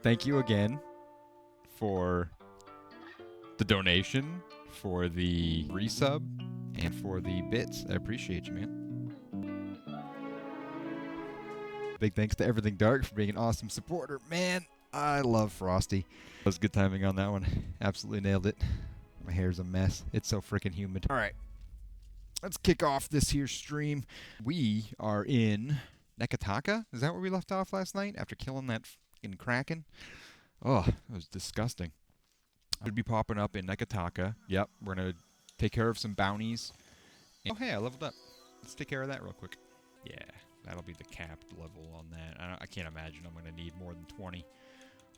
thank you again for the donation, for the resub, and for the bits. I appreciate you, man. Big thanks to Everything Dark for being an awesome supporter. Man, I love Frosty. That was good timing on that one. Absolutely nailed it. My hair's a mess. It's so freaking humid. All right. Let's kick off this here stream. We are in Nekataka. Is that where we left off last night after killing that fucking kraken? Oh, that was disgusting. Should be popping up in Nekataka. Yep, we're going to take care of some bounties. And, oh, hey, I leveled up. Let's take care of that real quick. Yeah, that'll be the capped level on that. I can't imagine I'm going to need more than 20.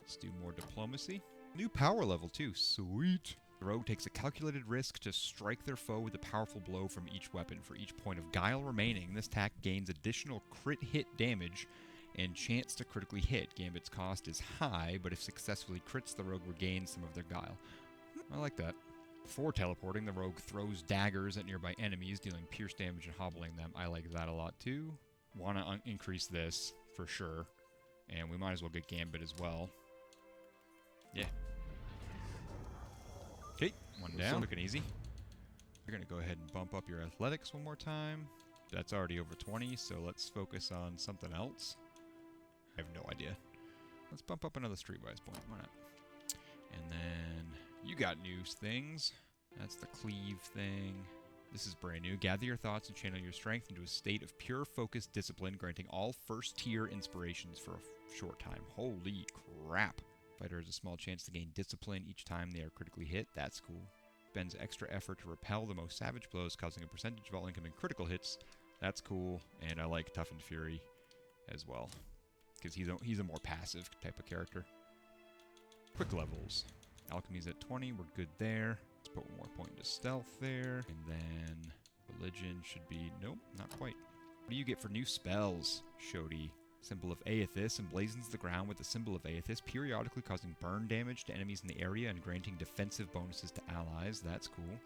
Let's do more diplomacy. New power level, too. Sweet. The rogue takes a calculated risk to strike their foe with a powerful blow from each weapon. For each point of guile remaining, this attack gains additional crit hit damage and chance to critically hit. Gambit's cost is high, but if successfully crits, the rogue regains some of their guile. I like that. Before teleporting, the rogue throws daggers at nearby enemies, dealing pierce damage and hobbling them. I like that a lot too. Want to increase this for sure. And we might as well get Gambit as well. Yeah. Okay, one down. Quick and easy. You're going to go ahead and bump up your athletics one more time. That's already over 20, so let's focus on something else. I have no idea. Let's bump up another streetwise point. Why not? And then you got new things. That's the cleave thing. This is brand new. Gather your thoughts and channel your strength into a state of pure focused discipline, granting all first tier inspirations for a short time. Holy crap. Fighter has a small chance to gain discipline each time they are critically hit. That's cool. Spends extra effort to repel the most savage blows, causing a percentage of all incoming critical hits. That's cool. And I like Toughened Fury as well, because he's a more passive type of character. Quick levels. Alchemy's at 20. We're good there. Let's put one more point into stealth there. And then religion should be... Nope, not quite. What do you get for new spells, Shodi? Symbol of Aethys emblazons the ground with the symbol of Aethys, periodically causing burn damage to enemies in the area and granting defensive bonuses to allies. That's cool.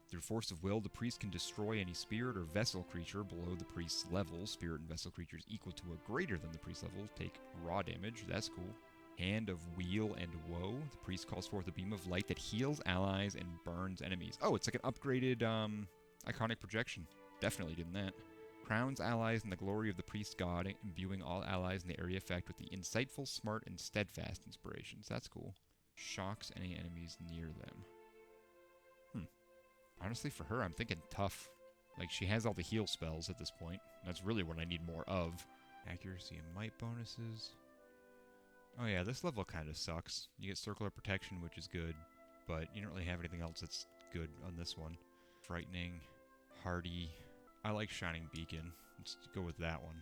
Through force of will, the priest can destroy any spirit or vessel creature below the priest's level. Spirit and vessel creatures equal to or greater than the priest level take raw damage. That's cool. Hand of Wheel and Woe. The priest calls forth a beam of light that heals allies and burns enemies. Oh, it's like an upgraded iconic projection. Definitely doing that. Crowns allies in the glory of the priest god, imbuing all allies in the area effect with the insightful, smart, and steadfast inspirations. That's cool. Shocks any enemies near them. Honestly, for her, I'm thinking tough. Like, she has all the heal spells at this point. That's really what I need more of. Accuracy and might bonuses. Oh yeah, this level kind of sucks. You get circular protection, which is good, but you don't really have anything else that's good on this one. Frightening, hardy. I like Shining Beacon. Let's go with that one.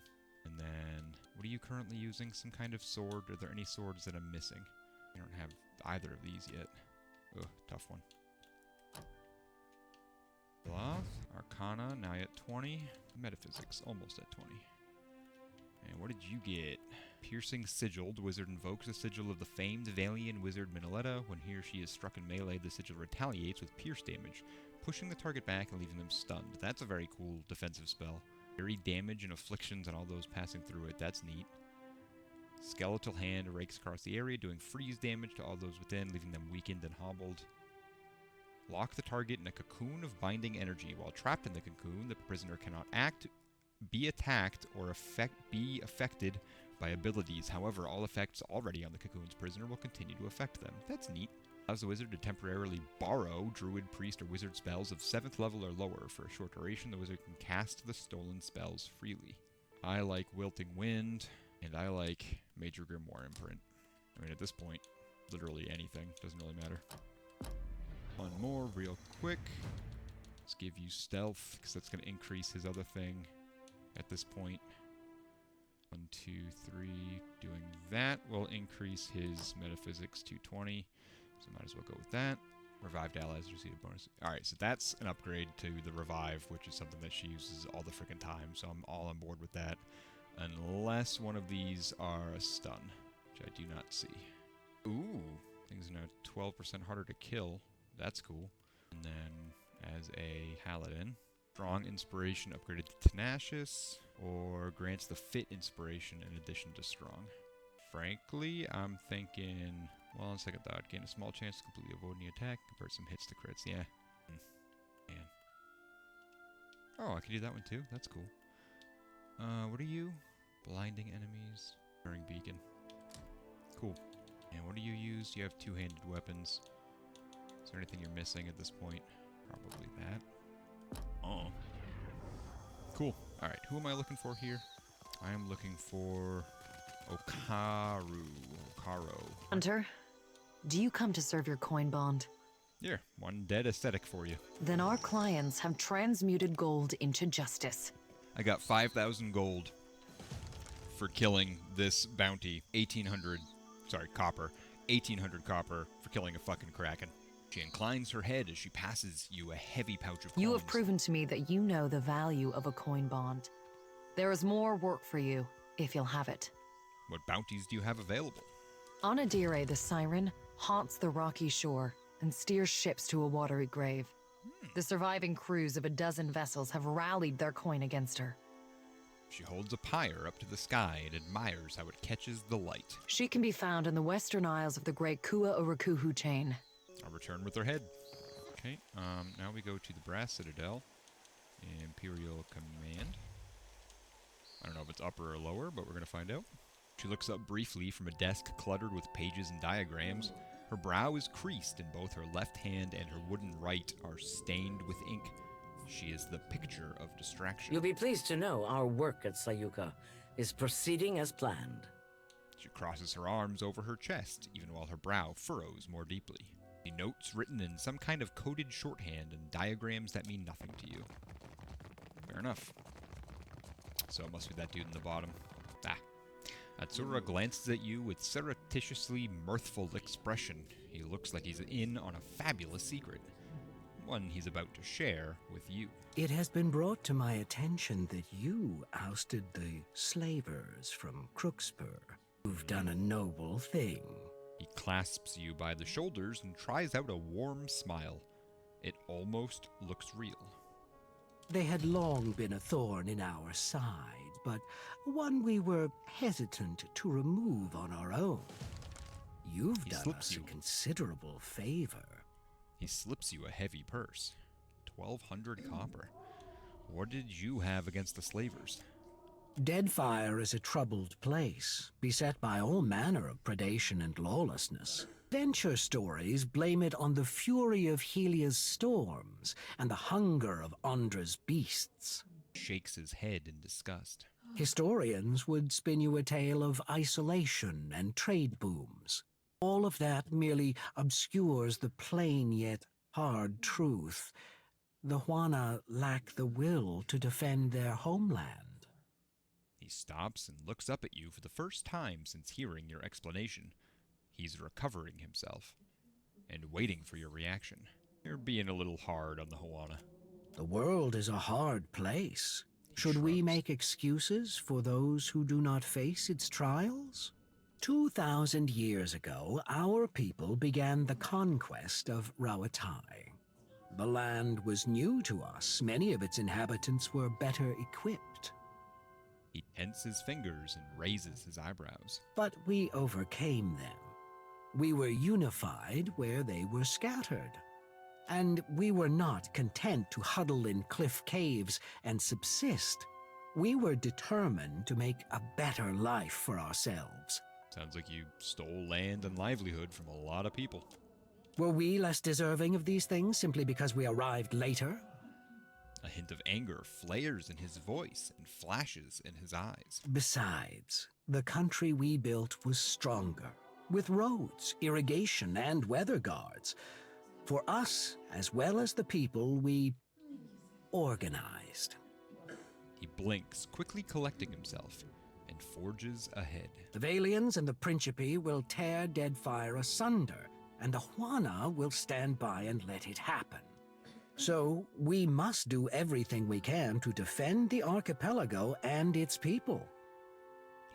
And then, what are you currently using? Some kind of sword? Are there any swords that I'm missing? I don't have either of these yet. Ugh, tough one. Cloth, Arcana, now at 20. Metaphysics, almost at 20. And what did you get? Piercing Sigil. The wizard invokes the sigil of the famed Valian wizard Minoletta. When he or she is struck in melee, the sigil retaliates with pierce damage, pushing the target back and leaving them stunned. That's a very cool defensive spell. Very damage and afflictions on all those passing through it. That's neat. Skeletal Hand rakes across the area, doing freeze damage to all those within, leaving them weakened and hobbled. Lock the target in a cocoon of binding energy. While trapped in the cocoon, the prisoner cannot act, be attacked, or be affected by abilities. However, all effects already on the cocoon's prisoner will continue to affect them. That's neat. Allows the wizard to temporarily borrow druid, priest, or wizard spells of 7th level or lower. For a short duration, the wizard can cast the stolen spells freely. I like Wilting Wind, and I like Major Grimoire Imprint. I mean, at this point, literally anything. Doesn't really matter. One more real quick. Let's give you stealth, because that's going to increase his other thing at this point. 1, 2, 3. Doing that will increase his metaphysics to 20. So might as well go with that. Revived allies receive a bonus. Alright, so that's an upgrade to the revive, which is something that she uses all the freaking time. So I'm all on board with that. Unless one of these are a stun, which I do not see. Ooh, things are now 12% harder to kill. That's cool. And then as a paladin, strong inspiration upgraded to tenacious, or grants the fit inspiration in addition to strong. Frankly, I'm thinking... Well, on second thought, gain a small chance to completely avoid any attack, convert some hits to crits. Yeah. Man. Oh, I can do that one too. That's cool. What are you? Blinding enemies. Burning beacon. Cool. And what do you use? You have two-handed weapons. Is there anything you're missing at this point? Probably that. Oh. Cool. Alright, who am I looking for here? I am looking for... Okaro. Hunter, do you come to serve your coin bond? Here, one dead aesthetic for you. Then our clients have transmuted gold into justice. I got 5,000 gold for killing this bounty. 1,800, sorry, copper. 1,800 copper for killing a fucking kraken. She inclines her head as she passes you a heavy pouch of coins. You have proven to me that you know the value of a coin bond. There is more work for you, if you'll have it. What bounties do you have available? Anadire the Siren haunts the rocky shore and steers ships to a watery grave. The surviving crews of a dozen vessels have rallied their coin against her. She holds a pyre up to the sky and admires how it catches the light. She can be found in the western isles of the great Kua Urakuhu chain. I'll return with her head. Okay, now we go to the Brass Citadel. Imperial Command. I don't know if it's upper or lower, but we're going to find out. She looks up briefly from a desk cluttered with pages and diagrams. Her brow is creased, and both her left hand and her wooden right are stained with ink. She is the picture of distraction. You'll be pleased to know our work at Sayuka is proceeding as planned. She crosses her arms over her chest, even while her brow furrows more deeply. The notes written in some kind of coded shorthand and diagrams that mean nothing to you. Fair enough. So it must be that dude in the bottom. Ah. Atsura glances at you with surreptitiously mirthful expression. He looks like he's in on a fabulous secret. One he's about to share with you. It has been brought to my attention that you ousted the slavers from Crookspur. You've done a noble thing. He clasps you by the shoulders and tries out a warm smile. It almost looks real. They had long been a thorn in our side, but one we were hesitant to remove on our own. You've done us a considerable favor. He slips you a heavy purse. 1,200 copper. What did you have against the slavers? Deadfire is a troubled place, beset by all manner of predation and lawlessness. Adventure stories blame it on the fury of Helia's storms and the hunger of Andra's beasts. Shakes his head in disgust. Historians would spin you a tale of isolation and trade booms. All of that merely obscures the plain yet hard truth. The Huana lack the will to defend their homeland. He stops and looks up at you for the first time since hearing your explanation. He's recovering himself and waiting for your reaction. You're being a little hard on the Huana. The world is a hard place. Should we make excuses for those who do not face its trials? 2,000 years ago, our people began the conquest of Rawatai. The land was new to us. Many of its inhabitants were better equipped. He tenses his fingers and raises his eyebrows. But we overcame them. We were unified where they were scattered. And we were not content to huddle in cliff caves and subsist. We were determined to make a better life for ourselves. Sounds like you stole land and livelihood from a lot of people. Were we less deserving of these things simply because we arrived later? A hint of anger flares in his voice and flashes in his eyes. Besides, the country we built was stronger, with roads, irrigation, and weather guards. For us, as well as the people, we organized. He blinks, quickly collecting himself, and forges ahead. The Valians and the Principe will tear Deadfire asunder, and the Huana will stand by and let it happen. So, we must do everything we can to defend the archipelago and its people.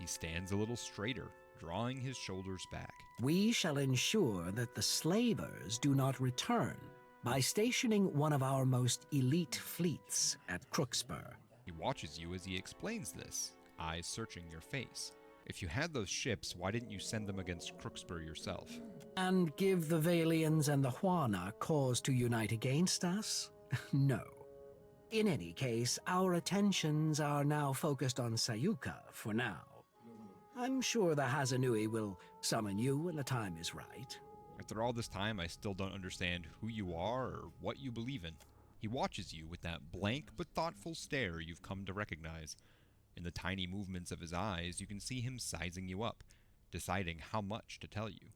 He stands a little straighter, drawing his shoulders back. We shall ensure that the slavers do not return by stationing one of our most elite fleets at Crookspur. He watches you as he explains this, eyes searching your face. If you had those ships, why didn't you send them against Crooksbury yourself? And give the Valians and the Juana cause to unite against us? No. In any case, our attentions are now focused on Sayuka for now. I'm sure the Hazanui will summon you when the time is right. After all this time, I still don't understand who you are or what you believe in. He watches you with that blank but thoughtful stare you've come to recognize. In the tiny movements of his eyes, you can see him sizing you up, deciding how much to tell you.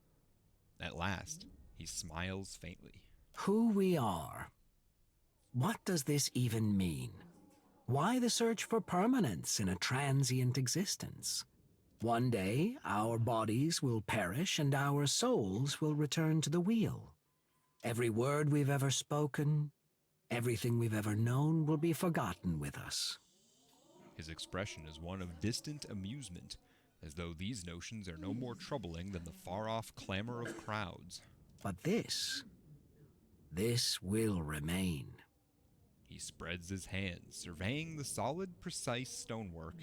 At last, he smiles faintly. Who we are. What does this even mean? Why the search for permanence in a transient existence? One day, our bodies will perish and our souls will return to the wheel. Every word we've ever spoken, everything we've ever known will be forgotten with us. His expression is one of distant amusement, as though these notions are no more troubling than the far-off clamor of crowds. But this will remain. He spreads his hands, surveying the solid, precise stonework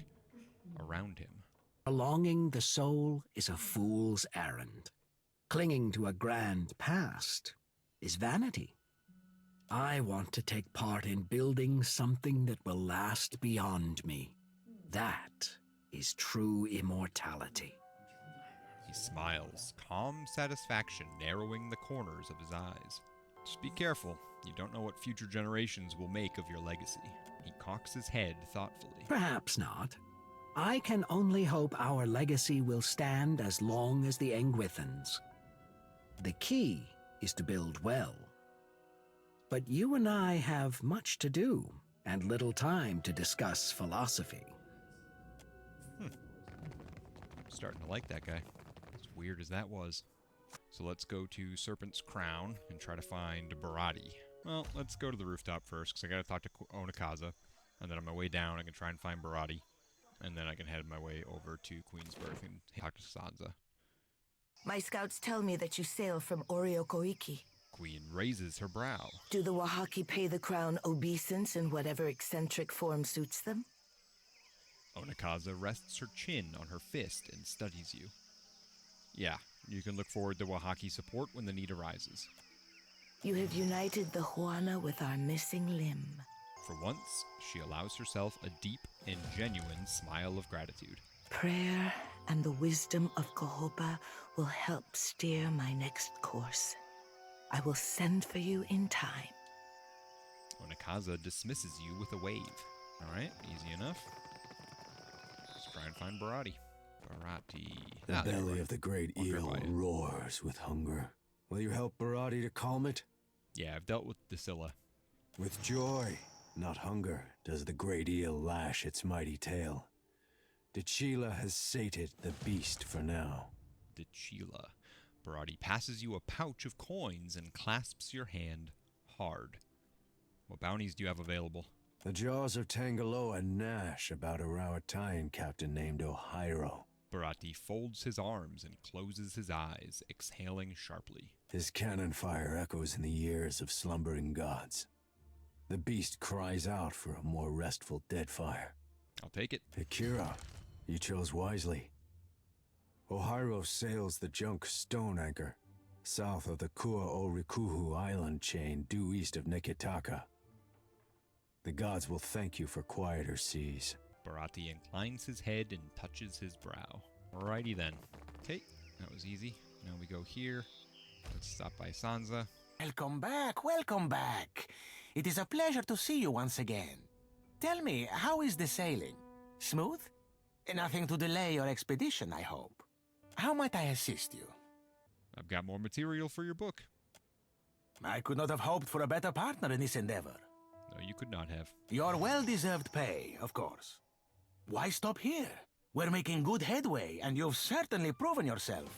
around him. Prolonging the soul is a fool's errand. Clinging to a grand past is vanity. I want to take part in building something that will last beyond me. That is true immortality. He smiles, calm satisfaction narrowing the corners of his eyes. Just be careful. You don't know what future generations will make of your legacy. He cocks his head thoughtfully. Perhaps not. I can only hope our legacy will stand as long as the Engwithans. The key is to build well. But you and I have much to do, and little time to discuss philosophy. Starting to like that guy. As weird as that was. So let's go to Serpent's Crown and try to find Barati. Well, let's go to the rooftop first, because I gotta talk to Onakaza. And then on my way down, I can try and find Barati. And then I can head my way over to Queensburg and talk to Sansa. My scouts tell me that you sail from Oriokoiki. Queen raises her brow. Do the Wahaki pay the crown obeisance in whatever eccentric form suits them? Onakaza rests her chin on her fist and studies you. Yeah, you can look forward to Wahaki support when the need arises. You have united the Juana with our missing limb. For once, she allows herself a deep and genuine smile of gratitude. Prayer and the wisdom of Kahopa will help steer my next course. I will send for you in time. Onakaza dismisses you with a wave. Alright, easy enough. Let's try and find Barati. The belly of the great eel roars with hunger. Will you help Barati to calm it? Yeah, I've dealt with Dacilla. With joy, not hunger, does the great eel lash its mighty tail. Dachila has sated the beast for now. Dachila. Barati passes you a pouch of coins and clasps your hand hard. What bounties do you have available? The jaws of Tangaloa gnash about a Rawatayan captain named Ohiro. Barati folds his arms and closes his eyes, exhaling sharply. His cannon fire echoes in the ears of slumbering gods. The beast cries out for a more restful Deadfire. I'll take it. Akira, you chose wisely. Ohiro sails the junk Stone Anchor, south of the Kua-o-Rikuhu island chain due east of Nikitaka. The gods will thank you for quieter seas. Barati inclines his head and touches his brow. Alrighty then. Okay, that was easy. Now we go here. Let's stop by Sansa. Welcome back, welcome back. It is a pleasure to see you once again. Tell me, how is the sailing? Smooth? Nothing to delay your expedition, I hope. How might I assist you? I've got more material for your book. I could not have hoped for a better partner in this endeavor. No, you could not have. Your well-deserved pay, of course. Why stop here? We're making good headway, and you've certainly proven yourself.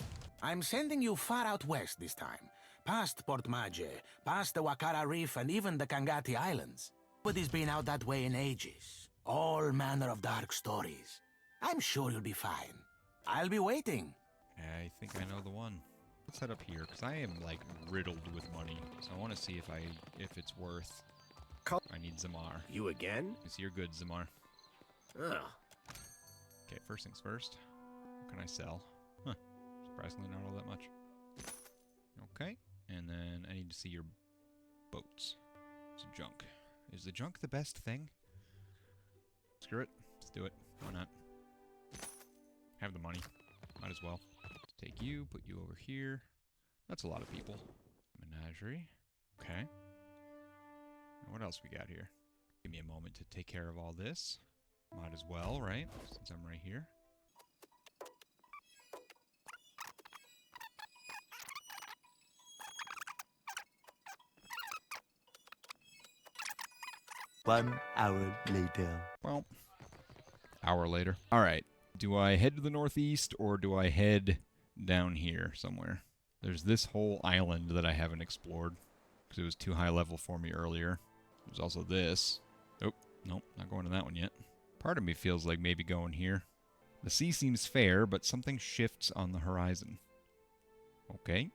I'm sending you far out west this time, past Port Maje, past the Wakara Reef, and even the Kangati Islands. Nobody's been out that way in ages. All manner of dark stories. I'm sure you'll be fine. I'll be waiting. I think I know the one. Let's head up here, because I am, like, riddled with money. So I want to see if it's worth... I need Zamar. You again? You're good, Zamar. Ugh. Okay, first things first. can I sell? Huh. Surprisingly not all that much. Okay. And then I need to see your boats. It's junk. Is the junk the best thing? Screw it. Let's do it. Why not? Have the money. Might as well. Let's take you, put you over here. That's a lot of people. Menagerie. Okay. And what else we got here? Give me a moment to take care of all this. Might as well, right? Since I'm right here. One hour later. Well, hour later. Alright. Do I head to the northeast or do I head down here somewhere? There's this whole island that I haven't explored because it was too high level for me earlier. There's also this. Oh, nope, not going to that one yet. Part of me feels like maybe going here. The sea seems fair, but something shifts on the horizon. Okay.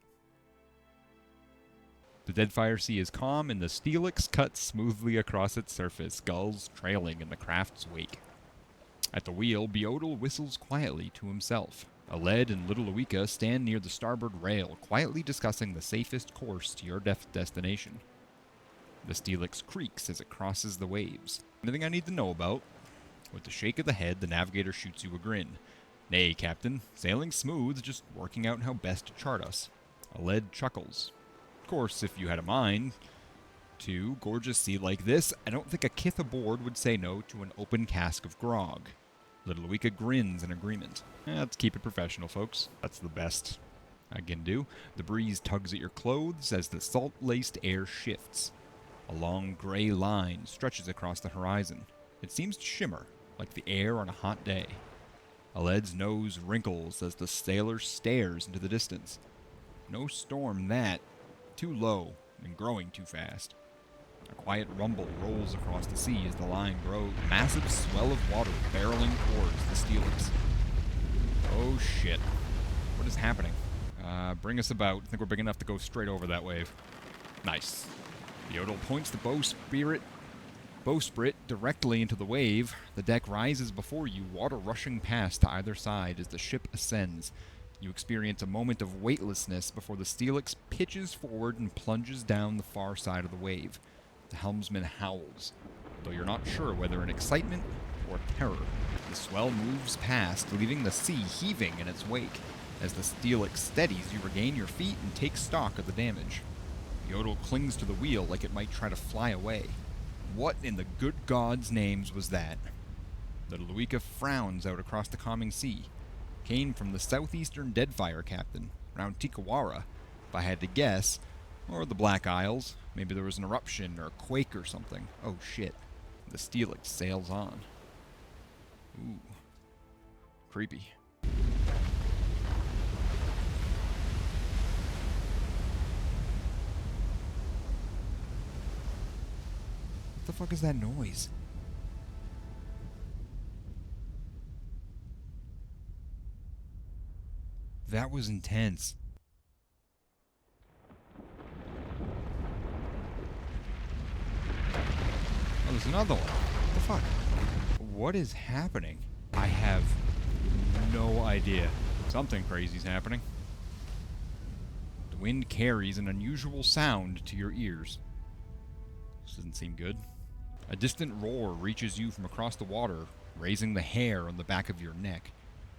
The Deadfire Sea is calm, and the Steelyx cuts smoothly across its surface, gulls trailing in the craft's wake. At the wheel, Beodal whistles quietly to himself. Aled and Little Luika stand near the starboard rail, quietly discussing the safest course to your destination. The Steelyx creaks as it crosses the waves. Anything I need to know about? With a shake of the head, the navigator shoots you a grin. Nay, Captain. Sailing smooth, just working out how best to chart us. Aled chuckles. Of course, if you had a mind to gorgeous sea like this, I don't think a kith aboard would say no to an open cask of grog. Little Luika grins in agreement. Let's keep it professional, folks. That's the best I can do. The breeze tugs at your clothes as the salt-laced air shifts. A long gray line stretches across the horizon. It seems to shimmer, like the air on a hot day. Aled's nose wrinkles as the sailor stares into the distance. No storm that. Too low and growing too fast. A quiet rumble rolls across the sea as the line grows. A massive swell of water barreling towards the Steelyx. Oh shit. What is happening? Bring us about. I think we're big enough to go straight over that wave. Nice. Beodal points the bowsprit directly into the wave. The deck rises before you, water rushing past to either side as the ship ascends. You experience a moment of weightlessness before the Steelyx pitches forward and plunges down the far side of the wave. The helmsman howls, though you're not sure whether in excitement or terror. The swell moves past, leaving the sea heaving in its wake. As the Steelyx steadies, you regain your feet and take stock of the damage. Beodal clings to the wheel like it might try to fly away. What in the good God's names was that? Little Luika frowns out across the calming sea. Came from the southeastern Deadfire, Captain, around Tikawara, if I had to guess, or the Black Isles. Maybe there was an eruption or a quake or something. Oh shit. The Steelyx sails on. Ooh. Creepy. What the fuck is that noise? That was intense. Oh, there's another one. What the fuck? What is happening? I have no idea. Something crazy's happening. The wind carries an unusual sound to your ears. This doesn't seem good. A distant roar reaches you from across the water, raising the hair on the back of your neck.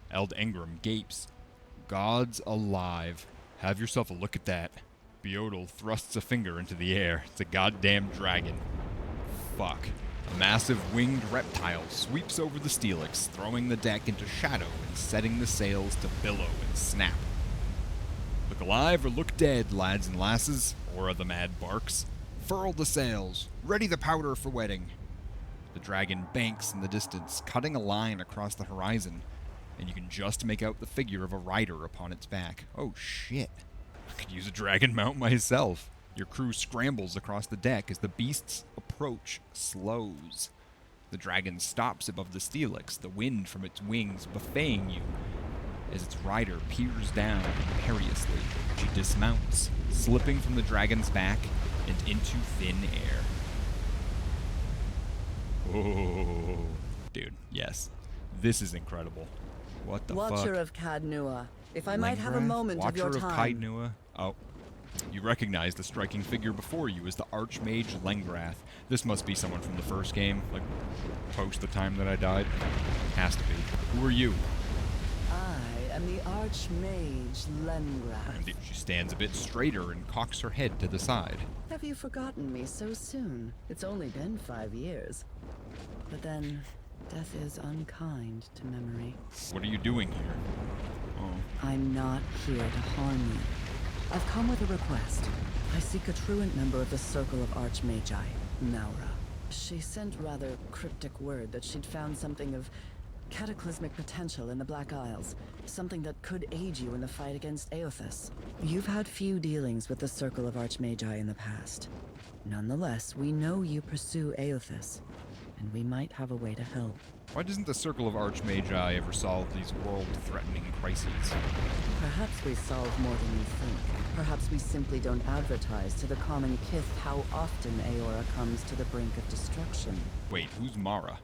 Eld Engram gapes. Gods alive. Have yourself a look at that. Beodal thrusts a finger into the air. It's a goddamn dragon. Fuck. A massive winged reptile sweeps over the Steelyx, throwing the deck into shadow and setting the sails to billow and snap. Look alive or look dead, lads and lasses, Aura the Mad barks. Furl the sails. Ready the powder for wedding. The dragon banks in the distance, cutting a line across the horizon, and you can just make out the figure of a rider upon its back. Oh shit. I could use a dragon mount myself. Your crew scrambles across the deck as the beast's approach slows. The dragon stops above the Steelyx, the wind from its wings buffeting you. As its rider peers down imperiously, she dismounts, slipping from the dragon's back and into thin air. Oh, dude, yes. This is incredible. What the Watcher fuck? of Cadnua, if I might have a moment of your Watcher time. Watcher of Cadnua. Oh. You recognize the striking figure before you as the Archmage Lengrath. This must be someone from the first game, like post the time that I died. Has to be. Who are you? I am the Archmage Lengrath. And she stands a bit straighter and cocks her head to the side. Have you forgotten me so soon? It's only been 5 years. But then, death is unkind to memory. What are you doing here? Oh. I'm not here to harm you. I've come with a request. I seek a truant member of the Circle of Archmagi, Amira. She sent rather cryptic word that she'd found something of cataclysmic potential in the Black Isles, something that could aid you in the fight against Aothas. You've had few dealings with the Circle of Archmagi in the past. Nonetheless, we know you pursue Aothas, and we might have a way to help. Why doesn't the Circle of Archmagi ever solve these world-threatening crises? Perhaps we solve more than you think. Perhaps we simply don't advertise to the common kith how often Aora comes to the brink of destruction. Wait, who's Mara?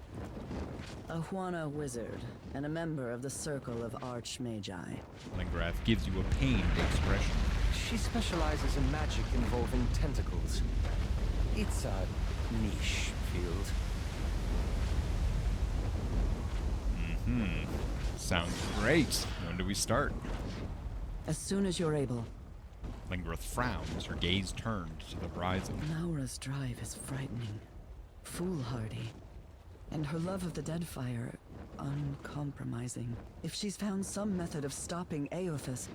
A Huana wizard, and a member of the Circle of Archmagi. Lengrath gives you a pained expression. She specializes in magic involving tentacles. It's a niche field. Sounds great. When do we start? As soon as you're able. Lengrath frowns, her gaze turned to the horizon. Naura's drive is frightening, foolhardy, and her love of the Deadfire uncompromising. If she's found some method of stopping Aothas,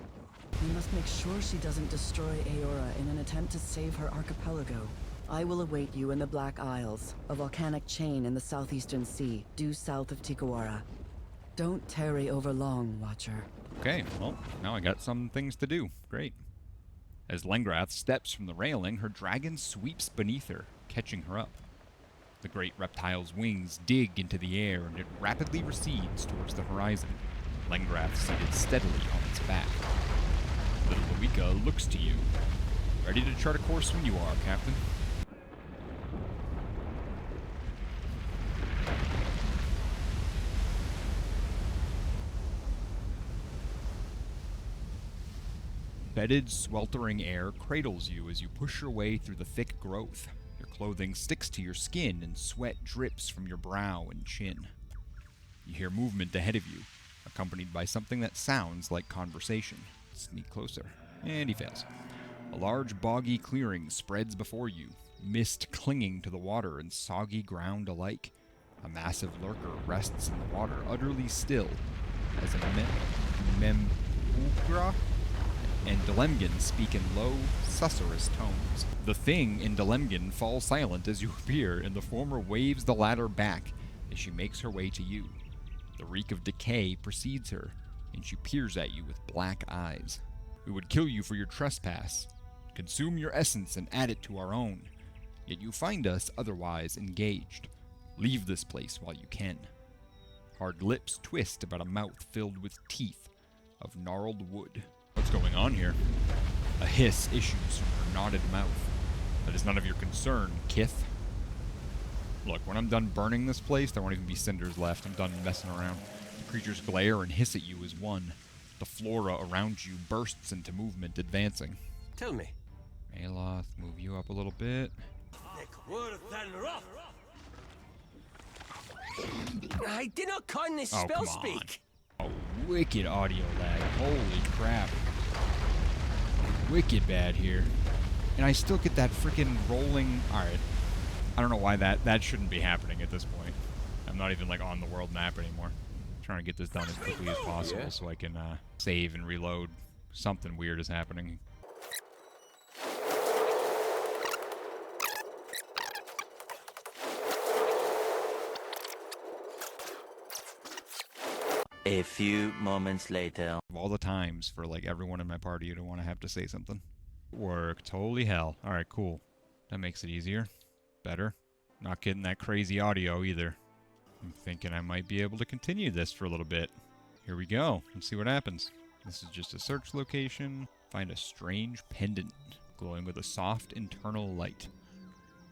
we must make sure she doesn't destroy Aora in an attempt to save her archipelago. I will await you in the Black Isles, a volcanic chain in the southeastern sea, due south of Tikawara. Don't tarry over long, Watcher. Okay, well, now I got some things to do. Great. As Lengrath steps from the railing, her dragon sweeps beneath her, catching her up. The great reptile's wings dig into the air, and it rapidly recedes towards the horizon. Lengrath seated steadily on its back. Little Luika looks to you. Ready to chart a course when you are, Captain. Bedded, sweltering air cradles you as you push your way through the thick growth. Your clothing sticks to your skin and sweat drips from your brow and chin. You hear movement ahead of you, accompanied by something that sounds like conversation. Sneak closer. And he fails. A large boggy clearing spreads before you, mist clinging to the water and soggy ground alike. A massive lurker rests in the water, utterly still, as a Membugra and Delemgan speak in low, susurrus tones. The thing in Delemgan falls silent as you appear, and the former waves the latter back as she makes her way to you. The reek of decay precedes her, and she peers at you with black eyes. We would kill you for your trespass, consume your essence and add it to our own, yet you find us otherwise engaged. Leave this place while you can. Hard lips twist about a mouth filled with teeth of gnarled wood. What's going on here? A hiss issues from her knotted mouth. That is none of your concern, Kith. Look, when I'm done burning this place, there won't even be cinders left. I'm done messing around. The creatures glare and hiss at you as one. The flora around you bursts into movement, advancing. Tell me. Aloth, move you up a little bit. I did not kindly Oh, spell come on. speak. Oh, wicked audio lag. Holy crap. Wicked bad here. And I still get that freaking rolling... Alright. I don't know why that shouldn't be happening at this point. I'm not even like on the world map anymore. I'm trying to get this done as quickly as possible so I can save and reload. Something weird is happening. A few moments later. Of all the times for like everyone in my party to want to have to say something. Worked. Holy hell. Alright, cool. That makes it easier. Better. Not getting that crazy audio either. I'm thinking I might be able to continue this for a little bit. Here we go. Let's see what happens. This is just a search location. Find a strange pendant glowing with a soft internal light.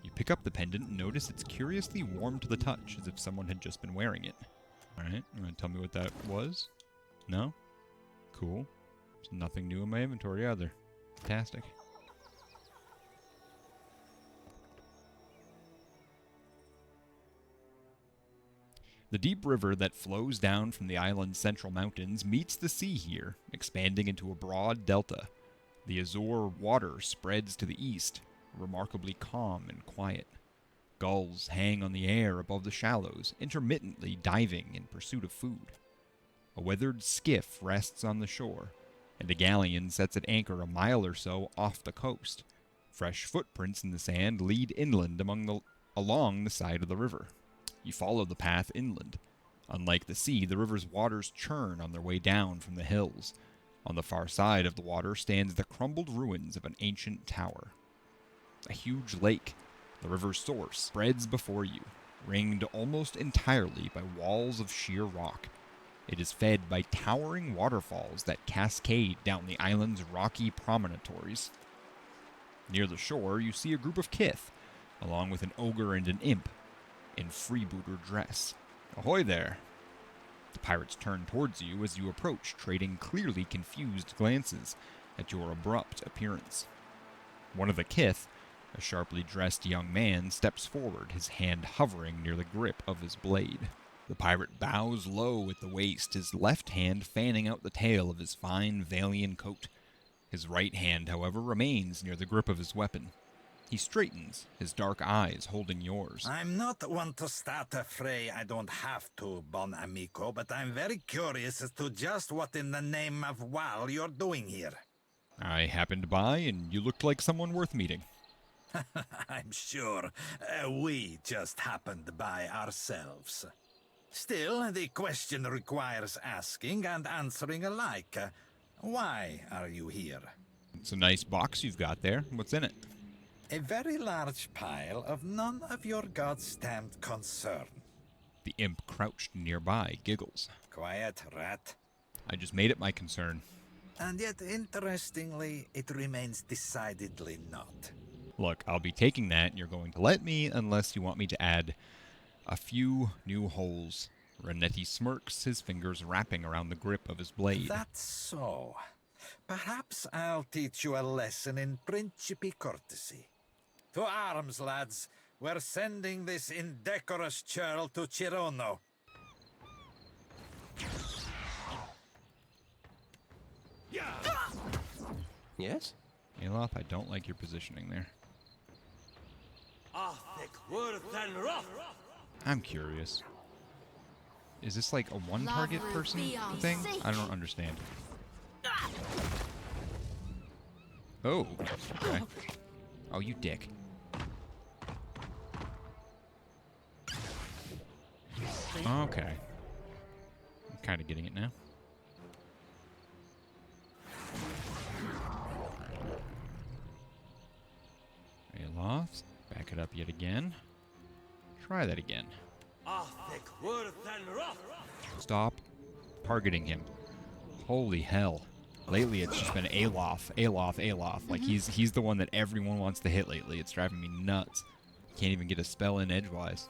You pick up the pendant and notice it's curiously warm to the touch, as if someone had just been wearing it. Alright, you want to tell me what that was? No? Cool. There's nothing new in my inventory either. Fantastic. The deep river that flows down from the island's central mountains meets the sea here, expanding into a broad delta. The azure water spreads to the east, remarkably calm and quiet. Gulls hang on the air above the shallows, intermittently diving in pursuit of food. A weathered skiff rests on the shore, and a galleon sets at anchor a mile or so off the coast. Fresh footprints in the sand lead inland along the side of the river. You follow the path inland. Unlike the sea, the river's waters churn on their way down from the hills. On the far side of the water stands the crumbled ruins of an ancient tower. A huge lake, the river's source, spreads before you, ringed almost entirely by walls of sheer rock. It is fed by towering waterfalls that cascade down the island's rocky promontories. Near the shore, you see a group of kith, along with an ogre and an imp, in freebooter dress. Ahoy there! The pirates turn towards you as you approach, trading clearly confused glances at your abrupt appearance. One of the kith, a sharply dressed young man, steps forward, his hand hovering near the grip of his blade. The pirate bows low at the waist, his left hand fanning out the tail of his fine Valian coat. His right hand, however, remains near the grip of his weapon. He straightens, his dark eyes holding yours. I'm not one to start a fray I don't have to, bon amico, but I'm very curious as to just what in the name of WoW you're doing here. I happened by, and you looked like someone worth meeting. I'm sure we just happened by ourselves. Still, the question requires asking and answering alike. Why are you here? It's a nice box you've got there. What's in it? A very large pile of none of your god-stamped concern. The imp crouched nearby giggles. Quiet, rat. I just made it my concern. And yet, interestingly, it remains decidedly not. Look, I'll be taking that, and you're going to let me unless you want me to add a few new holes. Renetti smirks, his fingers wrapping around the grip of his blade. That's so. Perhaps I'll teach you a lesson in principi courtesy. To arms, lads. We're sending this indecorous churl to Chirono. Yes? Aloth, I don't like your positioning there. I'm curious. Is this like a one-target person thing? I don't understand. Oh, okay. Oh, you dick. Okay. I'm kind of getting it now. Aloft, back it up yet again. Try that again. Stop targeting him. Holy hell. Lately it's just been Aloth. Like he's the one that everyone wants to hit lately. It's driving me nuts. Can't even get a spell in edgewise.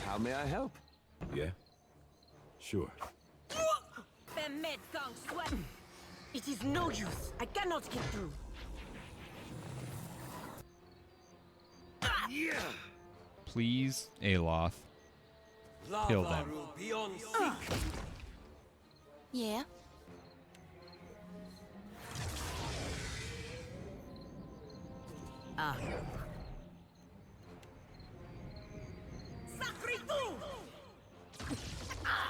How may I help? Yeah? Sure. It is no use. I cannot get through. Please, Aloth. Kill them. Yeah.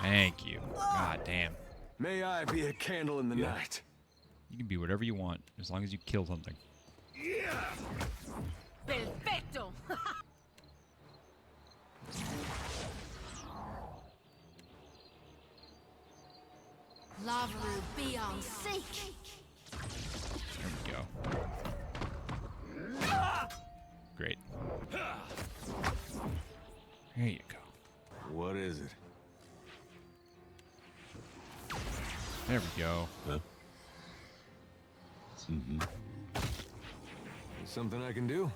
Thank you. God damn. May I be a candle in the night? You can be whatever you want, as long as you kill something. Perfecto. Lavaru be on seek. There we go. Great. There you go. What is it? There we go. Huh? Mm-hmm. Something I can do?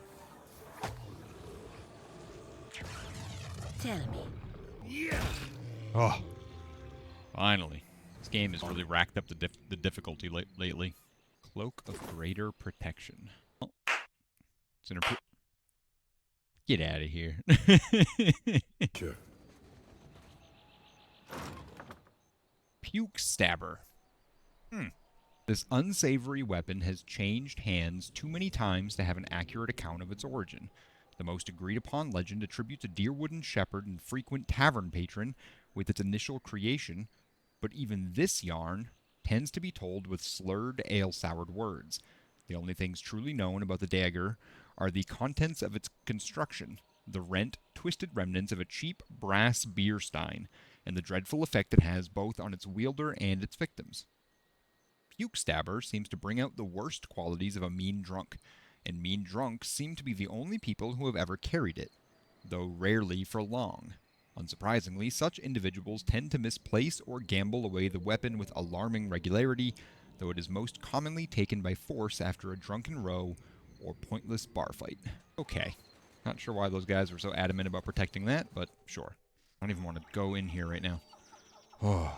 Tell me. Oh, finally. This game has really racked up the difficulty lately. Cloak of Greater Protection. Oh, it's an Get out of here. Sure. Puke Stabber. This unsavory weapon has changed hands too many times to have an accurate account of its origin. The most agreed-upon legend attributes a Deerwooden shepherd and frequent tavern patron with its initial creation, but even this yarn tends to be told with slurred, ale-soured words. The only things truly known about the dagger are the contents of its construction, the rent, twisted remnants of a cheap brass beer stein, and the dreadful effect it has both on its wielder and its victims. Puke Stabber seems to bring out the worst qualities of a mean drunk, and mean drunks seem to be the only people who have ever carried it, though rarely for long. Unsurprisingly, such individuals tend to misplace or gamble away the weapon with alarming regularity, though it is most commonly taken by force after a drunken row or pointless bar fight. Okay, not sure why those guys were so adamant about protecting that, but sure. I don't even want to go in here right now. Oh.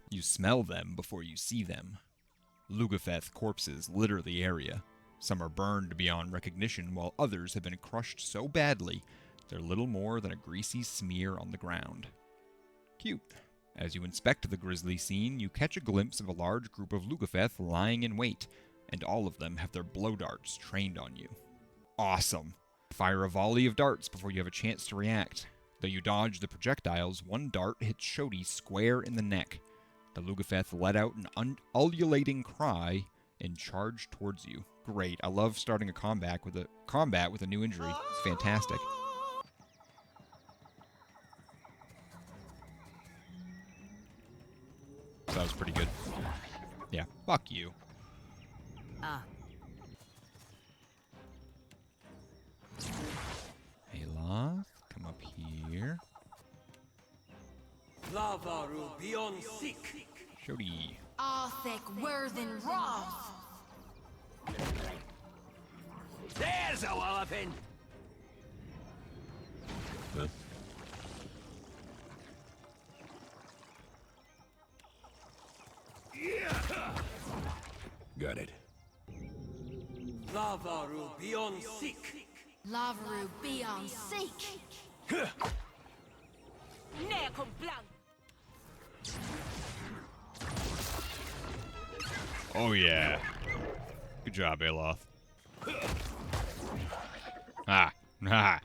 You smell them before you see them. Lugafeth corpses litter the area. Some are burned beyond recognition, while others have been crushed so badly they're little more than a greasy smear on the ground. Cute. As you inspect the grisly scene, you catch a glimpse of a large group of Lugafeth lying in wait, and all of them have their blow darts trained on you. Awesome. Fire a volley of darts before you have a chance to react. Though you dodge the projectiles, one dart hits Shodi square in the neck. The Lugafeth let out an ululating cry and charged towards you. Great. I love starting a combat with a new injury. It's fantastic. So that was pretty good. Yeah. Fuck you. Aloud, come up here. Lavaru beyond sick. Shodi. Arthek Worthen Roth. There's a weapon. Huh? Got it. Lavaru beyond sick. Lavaru beyond seek. Oh yeah. Good job, Aloth. Ah. Ah.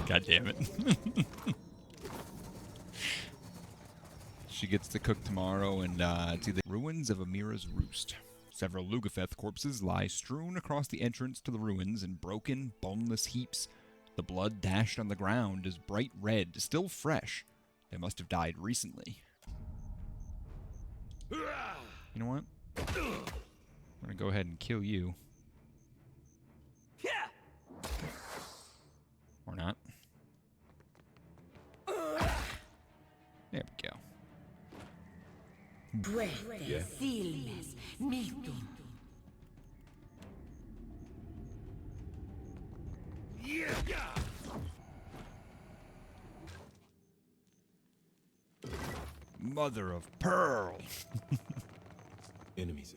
God damn it. She gets to cook tomorrow, and it's the ruins of Amira's Roost. Several Lugafeth corpses lie strewn across the entrance to the ruins in broken, boneless heaps. The blood dashed on the ground is bright red, still fresh. They must have died recently. You know what? I'm gonna go ahead and kill you. Or not. There we go. Yeah. Sealness, meeting. Mother of pearl. Enemies.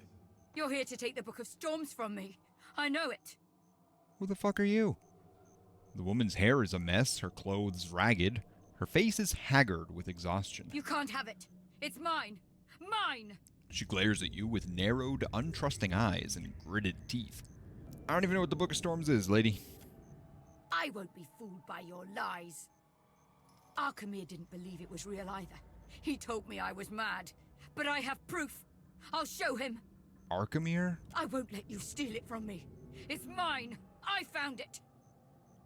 You're here to take the Book of Storms from me. I know it. Who the fuck are you? The woman's hair is a mess, her clothes ragged. Her face is haggard with exhaustion. You can't have it. It's mine. Mine! She glares at you with narrowed, untrusting eyes and gritted teeth. I don't even know what the Book of Storms is, lady. I won't be fooled by your lies. Arkemir didn't believe it was real either. He told me I was mad. But I have proof. I'll show him. Arkemir? I won't let you steal it from me. It's mine. I found it.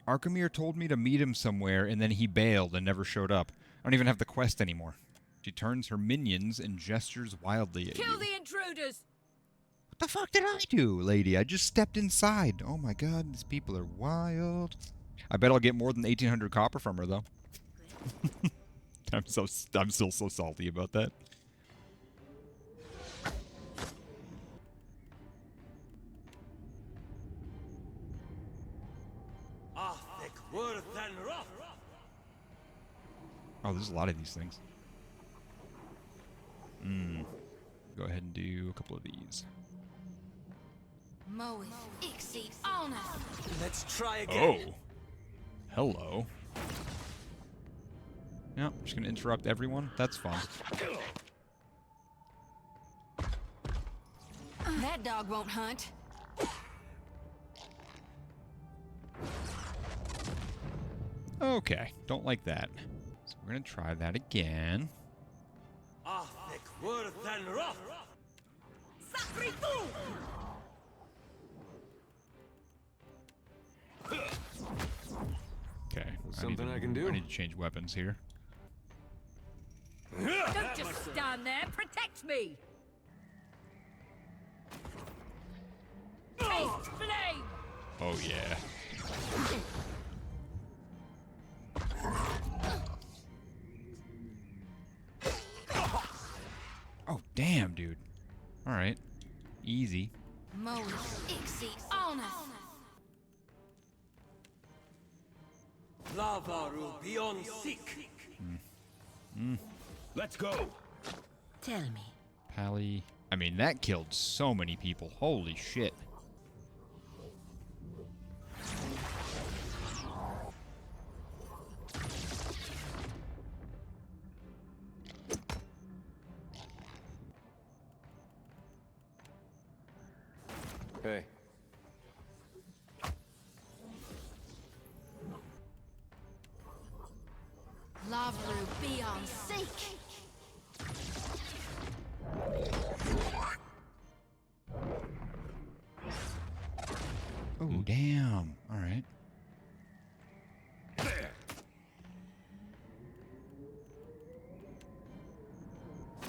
Arkemir told me to meet him somewhere, and then he bailed and never showed up. I don't even have the quest anymore. She turns her minions and gestures wildly at you. Kill the intruders! What the fuck did I do, lady? I just stepped inside. Oh my god, these people are wild. I bet I'll get more than 1,800 copper from her, though. I'm still so salty about that. Oh, there's a lot of these things. Go ahead and do a couple of these. Let's try again. Oh. Hello. Yeah, I'm just gonna interrupt everyone. That's fun. That dog won't hunt. Okay, don't like that. So we're gonna try that again. Okay, Something I can do. I need to change weapons here. Don't just stand there. Protect me. Taste flame. Oh yeah. Oh damn, dude. All right, easy. Let's go. Tell me. Pally. I mean, that killed so many people. Holy shit. Hey. Lavru be on seek. Oh, damn. All right.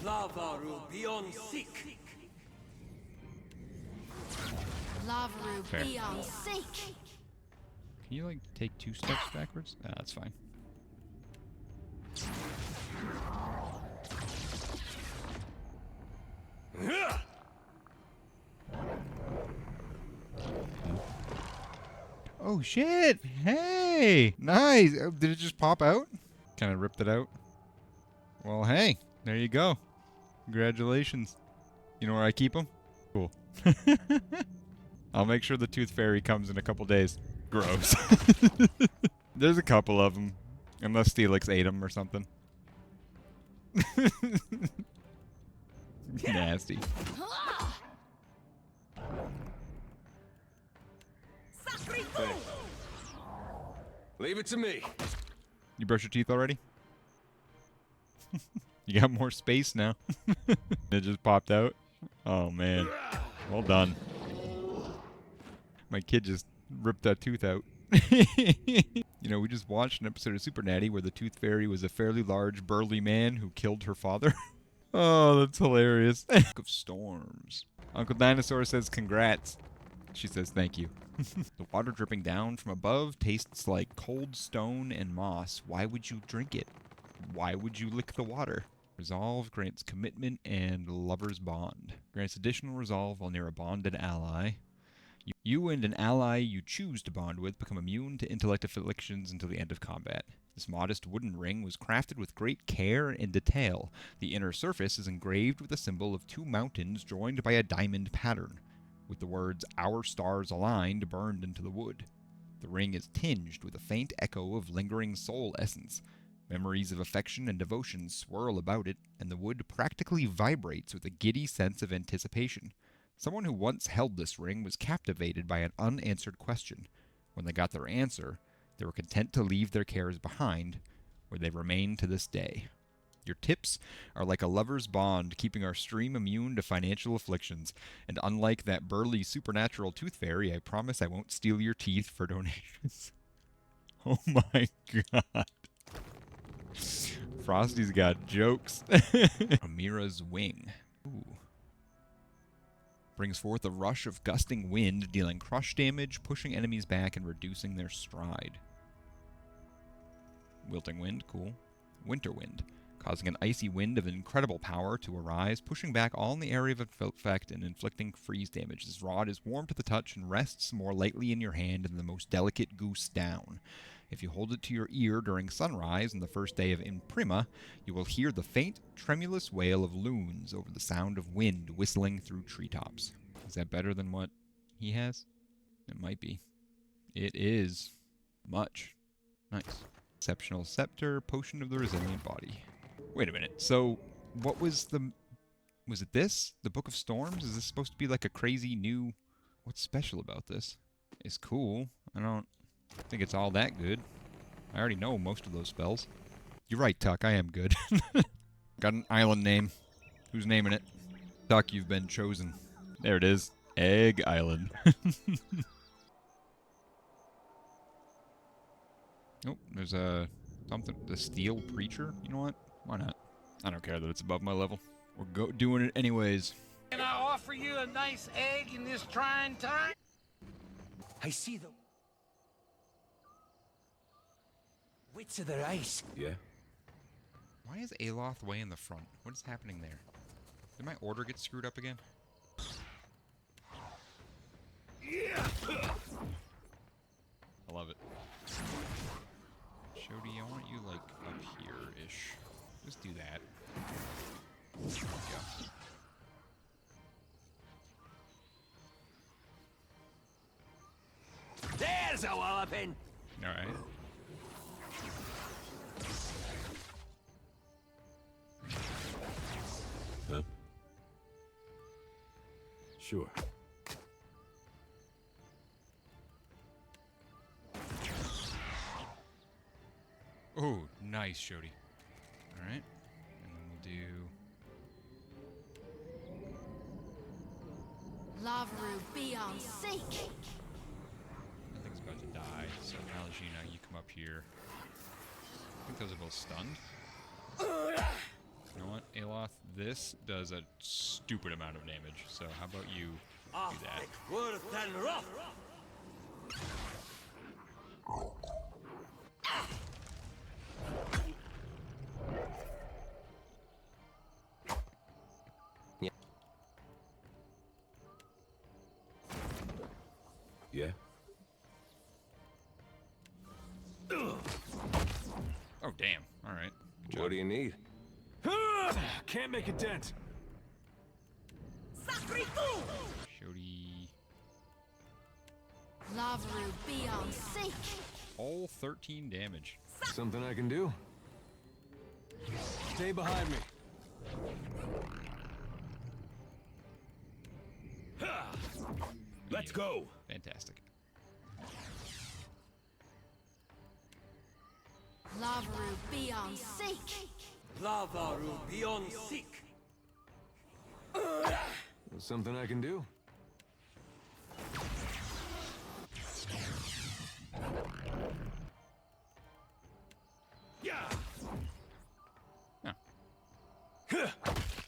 Lavaru beyond seek. Lavru Fair. be on seek. Can you, like, take 2 steps backwards? Nah, that's fine. Oh, shit! Hey! Nice! Did it just pop out? Kind of ripped it out. Well, hey. There you go. Congratulations. You know where I keep them? Cool. I'll make sure the Tooth Fairy comes in a couple days. Gross. There's a couple of them. Unless Steelyx ate them or something. Nasty. Hey. Leave it to me. You brush your teeth already? You got more space now. It just popped out. Oh, man. Well done. My kid just ripped that tooth out. You know, we just watched an episode of Super Natty where the Tooth Fairy was a fairly large, burly man who killed her father. Oh, that's hilarious. Book of Storms. Uncle Dinosaur says congrats. She says thank you. The water dripping down from above tastes like cold stone and moss. Why would you drink it? Why would you lick the water? Resolve grants commitment and lover's bond. Grants additional resolve while near a bonded ally. You and an ally you choose to bond with become immune to intellect afflictions until the end of combat. This modest wooden ring was crafted with great care and detail. The inner surface is engraved with a symbol of 2 mountains joined by a diamond pattern, with the words, "Our stars aligned," burned into the wood. The ring is tinged with a faint echo of lingering soul essence. Memories of affection and devotion swirl about it, and the wood practically vibrates with a giddy sense of anticipation. Someone who once held this ring was captivated by an unanswered question. When they got their answer, they were content to leave their cares behind, where they remain to this day. Your tips are like a lover's bond, keeping our stream immune to financial afflictions. And unlike that burly supernatural Tooth Fairy, I promise I won't steal your teeth for donations. Oh my god. Frosty's got jokes. Amira's Wing. Ooh. Brings forth a rush of gusting wind, dealing crush damage, pushing enemies back, and reducing their stride. Wilting Wind, cool. Winter Wind, causing an icy wind of incredible power to arise, pushing back all in the area of effect and inflicting freeze damage. This rod is warm to the touch and rests more lightly in your hand than the most delicate goose down. If you hold it to your ear during sunrise on the first day of Imprima, you will hear the faint, tremulous wail of loons over the sound of wind whistling through treetops. Is that better than what he has? It might be. It is. Much. Nice. Exceptional Scepter, Potion of the Resilient Body. Wait a minute, so what was the... Was it this? The Book of Storms? Is this supposed to be like a crazy new... What's special about this? It's cool. I don't think it's all that good. I already know most of those spells. You're right, Tuck, I am good. Got an island name. Who's naming it? Tuck, you've been chosen. There it is. Egg Island. Oh, there's a... something. The Steel Preacher? You know what? Why not? I don't care that it's above my level. We're doing it anyways. Can I offer you a nice egg in this trying time? I see the wits of their eyes. Yeah? Why is Aloth way in the front? What is happening there? Did my order get screwed up again? Yeah. I love it. Shody, I want you, like, up here-ish. Just do that. There we go. There's a walloping! Alright. Huh? Sure. Oh, nice, Shody. Alright. And then we'll do... Lavaru, be on seek! That thing's about to die, so Malagina, you come up here. I think those are both stunned. You know what, Aloth? This does a stupid amount of damage, so how about you do that? Worse than rough. Yeah? Oh, damn. Alright. What do you need? Can't make a dent. Shody. Lavaru, be on seek! All 13 damage. Something I can do? Stay behind me. Let's go. Fantastic. Lavaru, be on seek! Lavaru beyond seek. Something I can do? Yeah. Oh.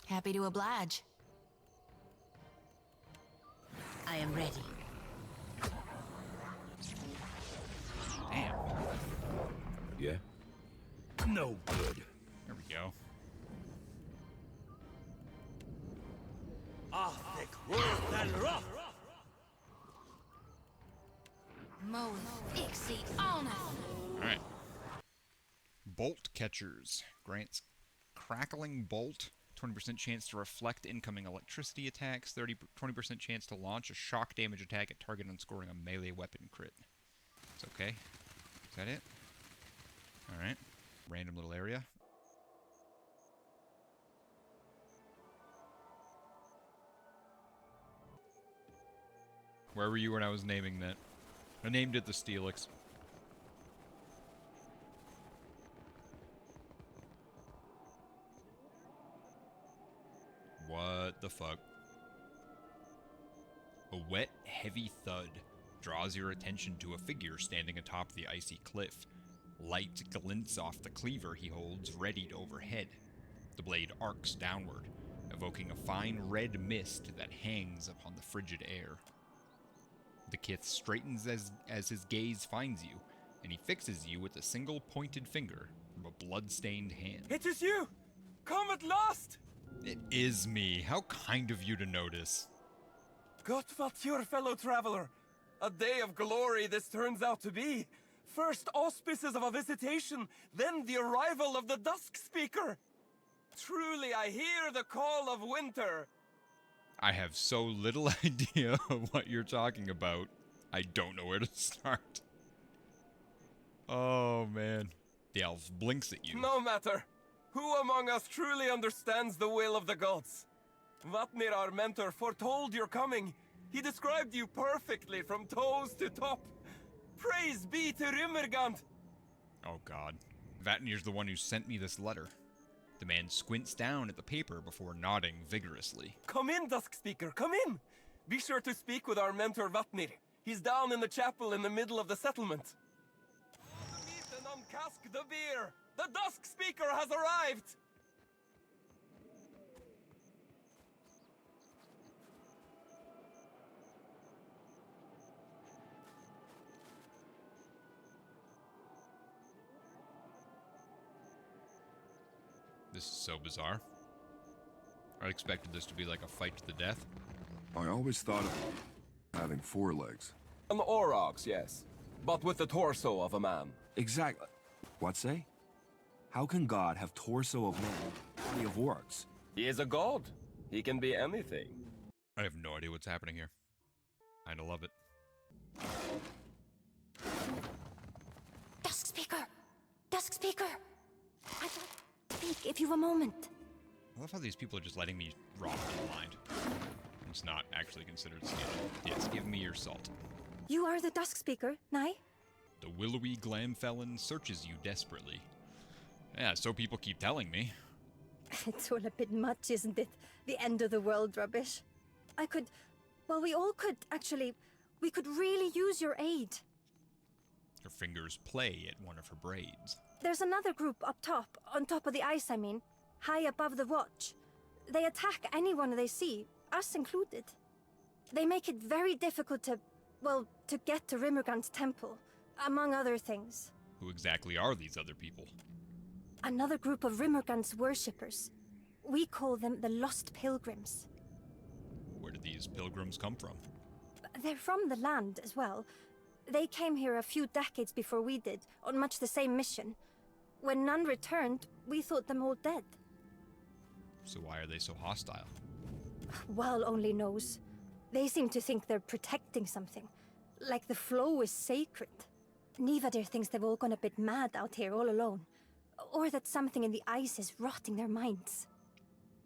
Happy to oblige. I am ready. Damn. Yeah? No good. There we go. Thick worse than rough. Moe Ixie honor! Alright. Bolt Catchers. Grants Crackling Bolt. 20% chance to reflect incoming electricity attacks. 20% chance to launch a shock damage attack at target on scoring a melee weapon crit. It's okay. Is that it? Alright. Random little area. Where were you when I was naming that? I named it the Steelyx. What the fuck? A wet, heavy thud draws your attention to a figure standing atop the icy cliff. Light glints off the cleaver he holds, readied overhead. The blade arcs downward, evoking a fine red mist that hangs upon the frigid air. The kith straightens as his gaze finds you, and he fixes you with a single pointed finger, from a blood-stained hand. It is you! Come at last! It is me. How kind of you to notice. God, what your fellow traveler. A day of glory this turns out to be. First auspices of a visitation, then the arrival of the Dusk Speaker. Truly, I hear the call of winter. I have so little idea of what you're talking about. I don't know where to start. Oh, man. The elf blinks at you. No matter. Who among us truly understands the will of the gods? Vatnir, our mentor, foretold your coming. He described you perfectly from toes to top. Praise be to Rimmergand. Oh, God. Vatnir's the one who sent me this letter. The man squints down at the paper before nodding vigorously. Come in, Dusk Speaker, come in. Be sure to speak with our mentor Vatnir. He's down in the chapel in the middle of the settlement. Meet and uncask the beer. The Dusk Speaker has arrived. This is so bizarre. I expected this to be like a fight to the death. I always thought of having 4 legs. An aurochs, yes. But with the torso of a man. Exactly. What say? How can God have torso of man, body of orcs? He is a god. He can be anything. I have no idea what's happening here. Kinda love it. Dusk Speaker! Dusk Speaker! I thought... Speak, if you've a moment. I love how these people are just letting me rot blind. It's not actually considered skill. Yes, give me your salt. You are the Dusk Speaker, Nai? The willowy Glamfelon searches you desperately. Yeah, so people keep telling me. It's all a bit much, isn't it? The end of the world rubbish. I could... Well, we all could, actually. We could really use your aid. Her fingers play at one of her braids. There's another group up top, on top of the ice, I mean. High above the watch. They attack anyone they see, us included. They make it very difficult to, well, to get to Rimmergand's temple, among other things. Who exactly are these other people? Another group of Rimmergand's worshippers. We call them the Lost Pilgrims. Where did these pilgrims come from? They're from the land as well. They came here a few decades before we did, on much the same mission. When none returned, we thought them all dead. So why are they so hostile? Wal only knows. They seem to think they're protecting something. Like the flow is sacred. Nivadir thinks they've all gone a bit mad out here all alone. Or that something in the ice is rotting their minds.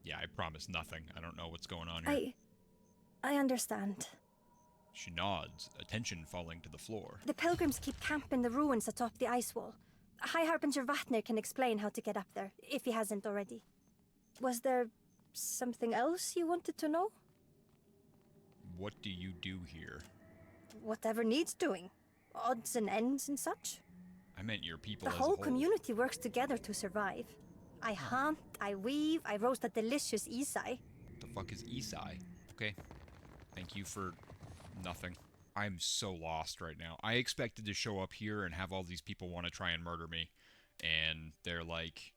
Yeah, I promise nothing. I don't know what's going on here. I understand. She nods, attention falling to the floor. The pilgrims keep camp in the ruins atop the ice wall. High Harbinger Vatnir can explain how to get up there, if he hasn't already. Was there something else you wanted to know? What do you do here? Whatever needs doing. Odds and ends and such. I meant your people The as whole a whole. community works together to survive. I hunt, I weave, I roast a delicious isai. What the fuck is Isai? Okay. Thank you for nothing. I'm so lost right now. I expected to show up here and have all these people want to try and murder me. And they're like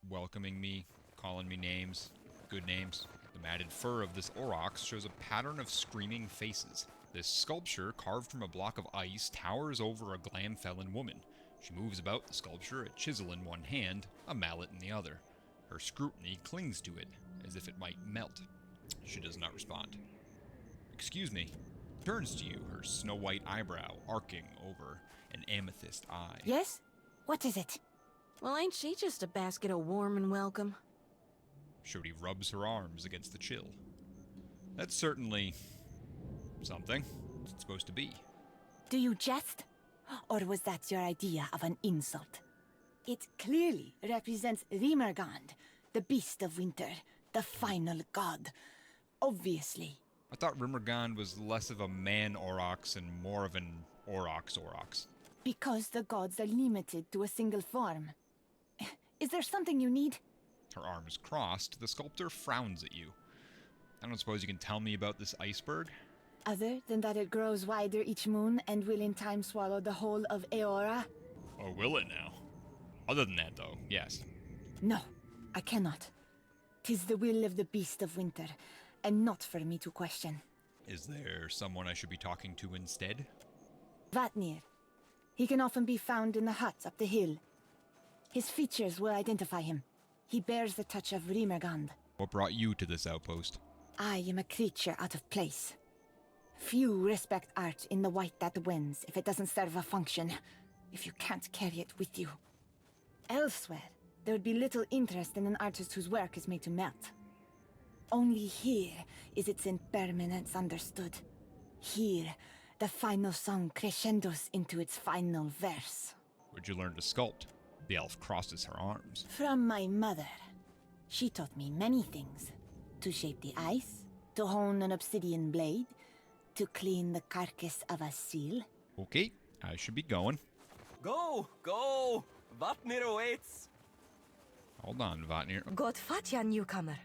welcoming me, calling me names, good names. The matted fur of this aurochs shows a pattern of screaming faces. This sculpture, carved from a block of ice, towers over a Glamfelon woman. She moves about the sculpture, a chisel in one hand, a mallet in the other. Her scrutiny clings to it, as if it might melt. She does not respond. Excuse me. Turns to you, her snow-white eyebrow arcing over an amethyst eye. Yes? What is it? Well, ain't she just a basket of warm and welcome? Shodi rubs her arms against the chill. That's certainly something. What's it supposed to be? Do you jest? Or was that your idea of an insult? It clearly represents Rimergand, the beast of winter, the final god. Obviously. I thought Rimmergand was less of a man aurochs and more of an aurochs. Because the gods are limited to a single form. Is there something you need? Her arms crossed, the sculptor frowns at you. I don't suppose you can tell me about this iceberg? Other than that it grows wider each moon and will in time swallow the whole of Eora? Or will it now? Other than that, though, yes. No, I cannot. 'Tis the will of the beast of winter, and not for me to question. Is there someone I should be talking to instead? Vatnir. He can often be found in the huts up the hill. His features will identify him. He bears the touch of Rimergand. What brought you to this outpost? I am a creature out of place. Few respect art in the white that wins if it doesn't serve a function, if you can't carry it with you. Elsewhere, there would be little interest in an artist whose work is made to melt. Only here is its impermanence understood. Here, the final song crescendos into its final verse. Where'd you learn to sculpt? The elf crosses her arms. From my mother. She taught me many things. To shape the ice, to hone an obsidian blade, to clean the carcass of a seal. Okay, I should be going. Go! Go! Vatnir awaits! Hold on, Vatnir. God fatya, newcomer.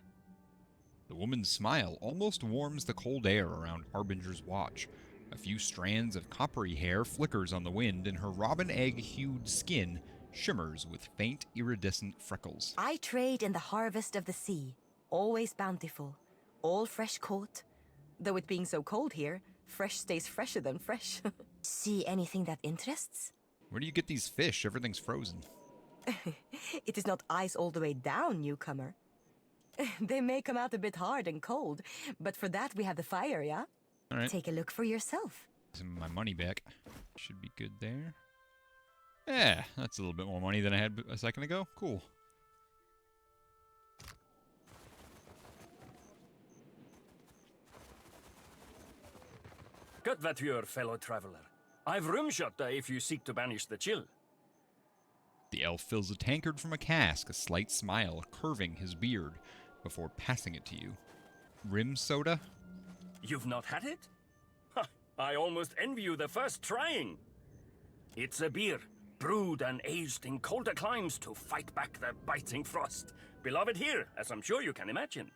The woman's smile almost warms the cold air around Harbinger's watch. A few strands of coppery hair flickers on the wind, and her robin egg-hued skin shimmers with faint iridescent freckles. I trade in the harvest of the sea. Always bountiful. All fresh caught. Though it being so cold here, fresh stays fresher than fresh. See anything that interests? Where do you get these fish? Everything's frozen. It is not ice all the way down, newcomer. They may come out a bit hard and cold, but for that we have the fire, yeah? All right. Take a look for yourself. My money back. Should be good there. Yeah, that's a little bit more money than I had a second ago. Cool. Good Vatnir, fellow traveler. I've room shot if you seek to banish the chill. The elf fills a tankard from a cask, a slight smile curving his beard, before passing it to you. Rim soda? You've not had it? Ha! I almost envy you the first trying. It's a beer, brewed and aged in colder climes to fight back the biting frost. Beloved here, as I'm sure you can imagine.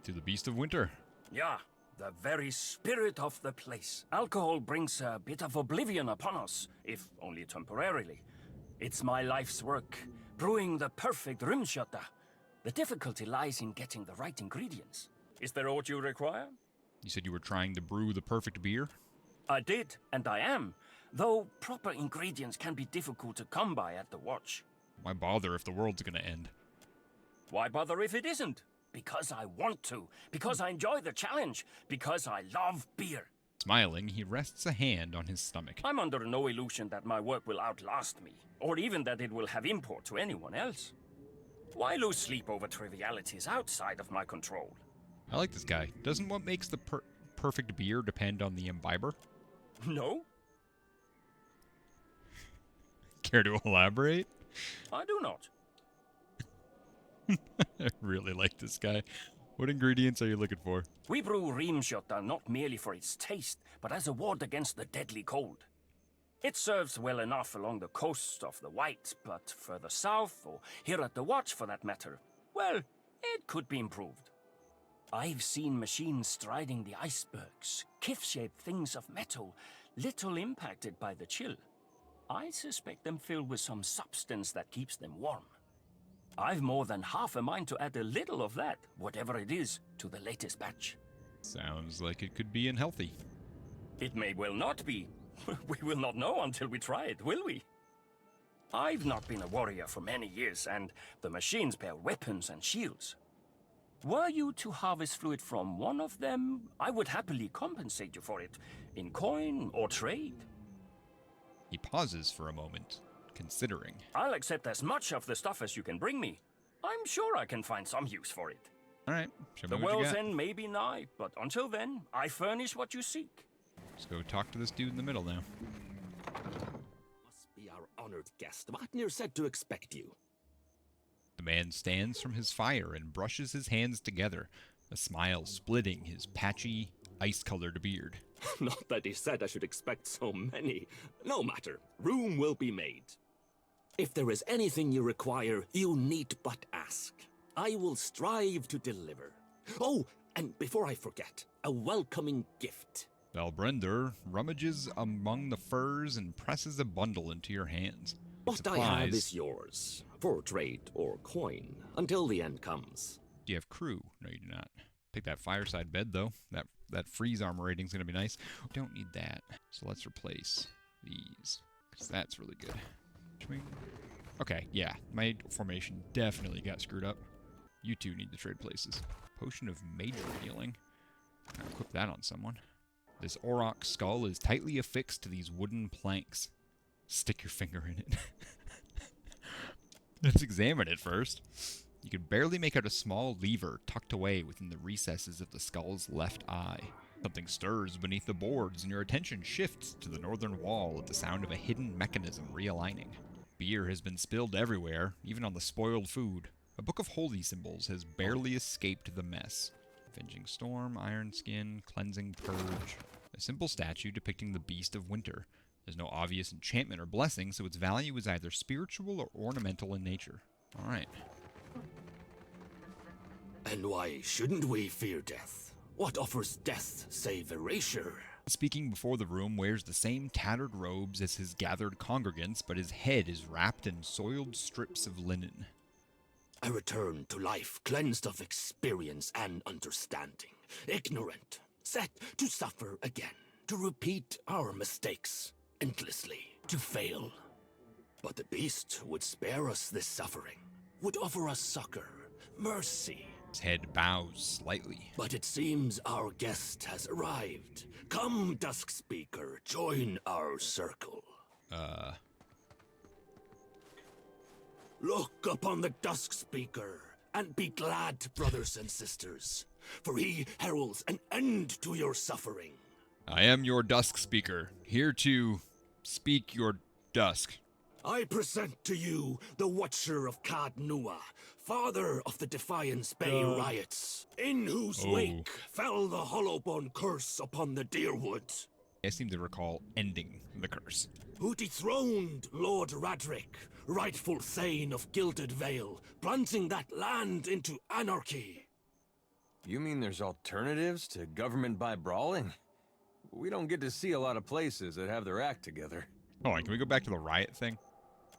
To the beast of winter. Yeah, the very spirit of the place. Alcohol brings a bit of oblivion upon us, if only temporarily. It's my life's work, brewing the perfect rimshota. The difficulty lies in getting the right ingredients. Is there aught you require? You said you were trying to brew the perfect beer? I did, and I am. Though proper ingredients can be difficult to come by at the watch. Why bother if the world's gonna end? Why bother if it isn't? Because I want to. Because I enjoy the challenge. Because I love beer. Smiling, he rests a hand on his stomach. I'm under no illusion that my work will outlast me, or even that it will have import to anyone else. Why lose sleep over trivialities outside of my control? I like this guy. Doesn't what makes the perfect beer depend on the imbiber? No. Care to elaborate? I do not. I really like this guy. What ingredients are you looking for? We brew rimshota not merely for its taste, but as a ward against the deadly cold. It serves well enough along the coast of the White, but further south, or here at the Watch for that matter, well, it could be improved. I've seen machines striding the icebergs, kif-shaped things of metal, little impacted by the chill. I suspect them filled with some substance that keeps them warm. I've more than half a mind to add a little of that, whatever it is, to the latest batch. Sounds like it could be unhealthy. It may well not be. We will not know until we try it, will we? I've not been a warrior for many years, and the machines bear weapons and shields. Were you to harvest fluid from one of them, I would happily compensate you for it, in coin or trade. He pauses for a moment, considering. I'll accept as much of the stuff as you can bring me. I'm sure I can find some use for it. All right, show me The what you world's got. end may be nigh, but until then, I furnish what you seek. Let's go talk to this dude in the middle now. Must be our honored guest. Vatnir said to expect you. The man stands from his fire and brushes his hands together, a smile splitting his patchy, ice-colored beard. Not that he said I should expect so many. No matter. Room will be made. If there is anything you require, you need but ask. I will strive to deliver. Oh, and before I forget, a welcoming gift. Valbrender rummages among the furs and presses a bundle into your hands. What I have is yours, for trade or coin, until the end comes. Do you have crew? No, you do not. Pick that fireside bed, though. That freeze armor rating's going to be nice. We don't need that. So let's replace these, because that's really good. Okay, yeah. My formation definitely got screwed up. You two need to trade places. Potion of major healing. I'll equip that on someone. This auroch skull is tightly affixed to these wooden planks. Stick your finger in it. Let's examine it first. You can barely make out a small lever tucked away within the recesses of the skull's left eye. Something stirs beneath the boards, and your attention shifts to the northern wall at the sound of a hidden mechanism realigning. Beer has been spilled everywhere, even on the spoiled food. A book of holy symbols has barely escaped the mess. Avenging Storm, Iron Skin, Cleansing Purge. A simple statue depicting the Beast of Winter. There's no obvious enchantment or blessing, so its value is either spiritual or ornamental in nature. Alright. And why shouldn't we fear death? What offers death save erasure? Speaking before the room wears the same tattered robes as his gathered congregants, but his head is wrapped in soiled strips of linen. I return to life cleansed of experience and understanding, ignorant, set to suffer again, to repeat our mistakes endlessly, to fail. But the beast would spare us this suffering, would offer us succor, mercy. His head bows slightly. But it seems our guest has arrived. Come, Dusk Speaker, join our circle. Look upon the Dusk Speaker, and be glad, brothers and sisters, for he heralds an end to your suffering. I am your Dusk Speaker, here to speak your dusk. I present to you the Watcher of Kad Nua, father of the Defiance Bay riots, in whose wake fell the Hollowbone curse upon the Deerwood. I seem to recall ending the curse. Who dethroned Lord Radric, rightful Thane of Gilded Vale, plunging that land into anarchy. You mean there's alternatives to government by brawling? We don't get to see a lot of places that have their act together. Hold on, can we go back to the riot thing?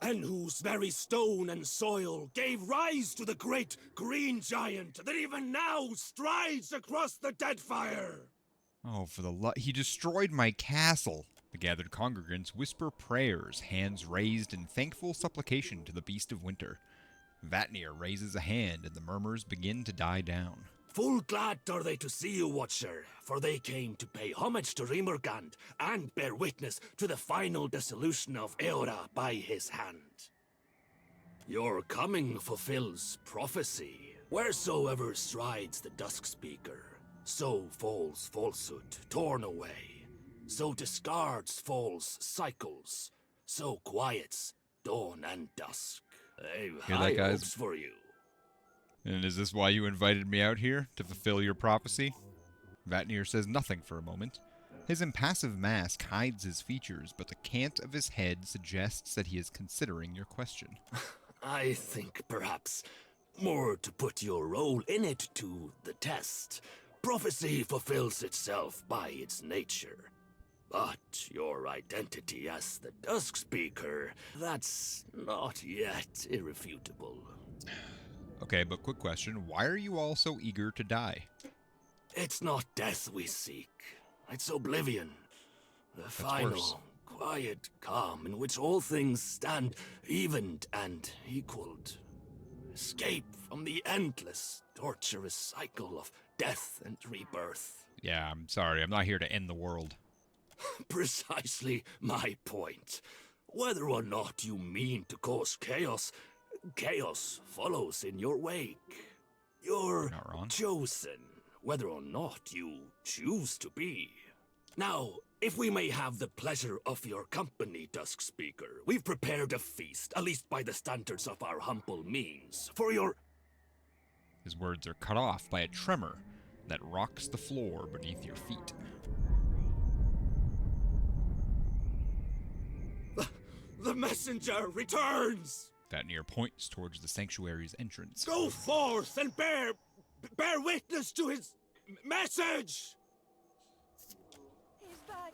And whose very stone and soil gave rise to the great green giant that even now strides across the Deadfire. Oh, for the he destroyed my castle. The gathered congregants whisper prayers, hands raised in thankful supplication to the Beast of Winter. Vatnir raises a hand, and the murmurs begin to die down. Full glad are they to see you, Watcher, for they came to pay homage to Rimergand and bear witness to the final dissolution of Eora by his hand. Your coming fulfills prophecy. Wheresoever strides the Dusk Speaker, so falls falsehood torn away. So discards false cycles. So quiets dawn and dusk. I've high hopes for you. And is this why you invited me out here? To fulfill your prophecy? Vatnir says nothing for a moment. His impassive mask hides his features, but the cant of his head suggests that he is considering your question. I think perhaps more to put your role in it to the test. Prophecy fulfills itself by its nature. But your identity as the Dusk Speaker, that's not yet irrefutable. Okay, but quick question. Why are you all so eager to die? It's not death we seek. It's oblivion. The final, quiet calm in which all things stand evened and equaled. Escape from the endless, torturous cycle of death and rebirth. Yeah, I'm sorry. I'm not here to end the world. Precisely my point. Whether or not you mean to cause chaos, chaos follows in your wake. You're chosen, whether or not you choose to be. Now, if we may have the pleasure of your company, Dusk Speaker, we've prepared a feast, at least by the standards of our humble means, for your... His words are cut off by a tremor that rocks the floor beneath your feet. The messenger returns! Vatnir points towards the sanctuary's entrance. Go forth and bear witness to his message! He's back.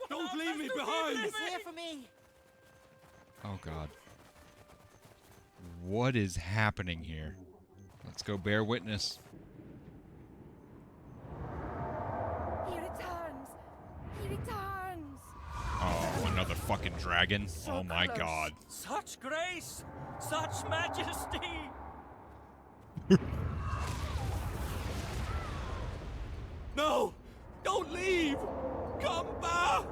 Don't leave me behind! He's here for me. Oh god. What is happening here? Let's go bear witness. He returns! He returns! Oh, another fucking dragon? So Oh my close. god. Such grace! Such majesty! No! Don't leave! Come back!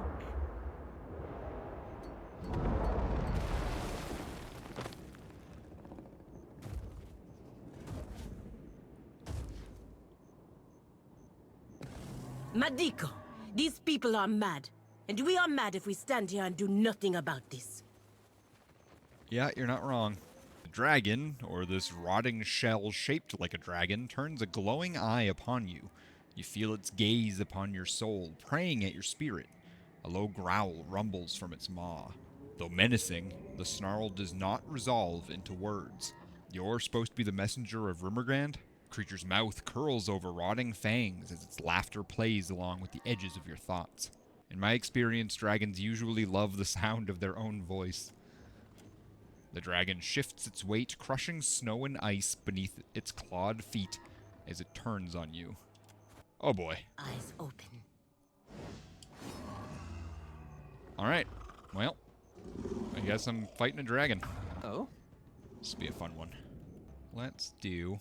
Madiko, these people are mad. And we are mad if we stand here and do nothing about this. Yeah, you're not wrong. The dragon, or this rotting shell shaped like a dragon, turns a glowing eye upon you. You feel its gaze upon your soul, praying at your spirit. A low growl rumbles from its maw. Though menacing, the snarl does not resolve into words. You're supposed to be the messenger of Rimergrand? Creature's mouth curls over rotting fangs as its laughter plays along with the edges of your thoughts. In my experience, dragons usually love the sound of their own voice. The dragon shifts its weight, crushing snow and ice beneath its clawed feet as it turns on you. Oh boy. Eyes open. Alright. Well, I guess I'm fighting a dragon. Oh? This will be a fun one. Let's do...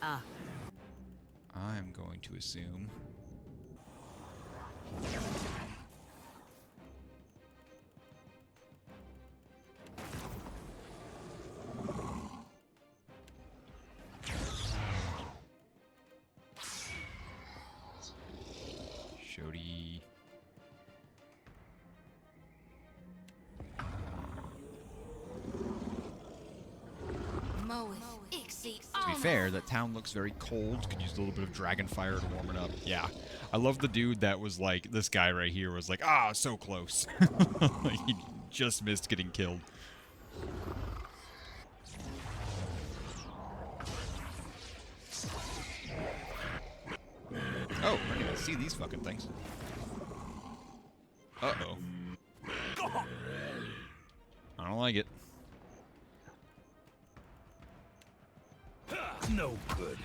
Ah. I'm going to assume... Shody. To be fair, that town looks very cold. Could use a little bit of dragon fire to warm it up. Yeah. I love the dude that was like, this guy right here was like, ah, so close. He just missed getting killed. Oh, I didn't even see these fucking things. Uh-oh. I don't like it. No good.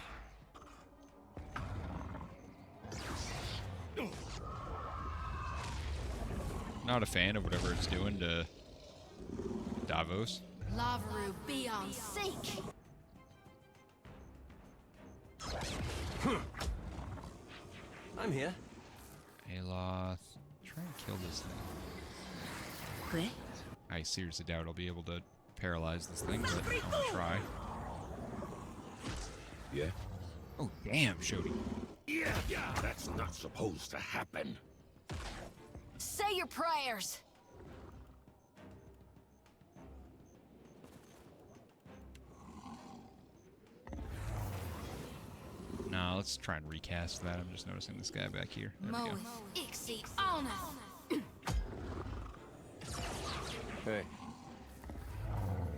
Not a fan of whatever it's doing to Davos. Lavaru, be on seek! I'm here. Aloth. Try and kill this thing. Where? I seriously doubt I'll be able to paralyze this thing, but I'm gonna try. Yeah? Oh, damn, Shody. Yeah, that's not supposed to happen. Say your prayers! No, let's try and recast that. I'm just noticing this guy back here. There we go. Ixi honor! Hey.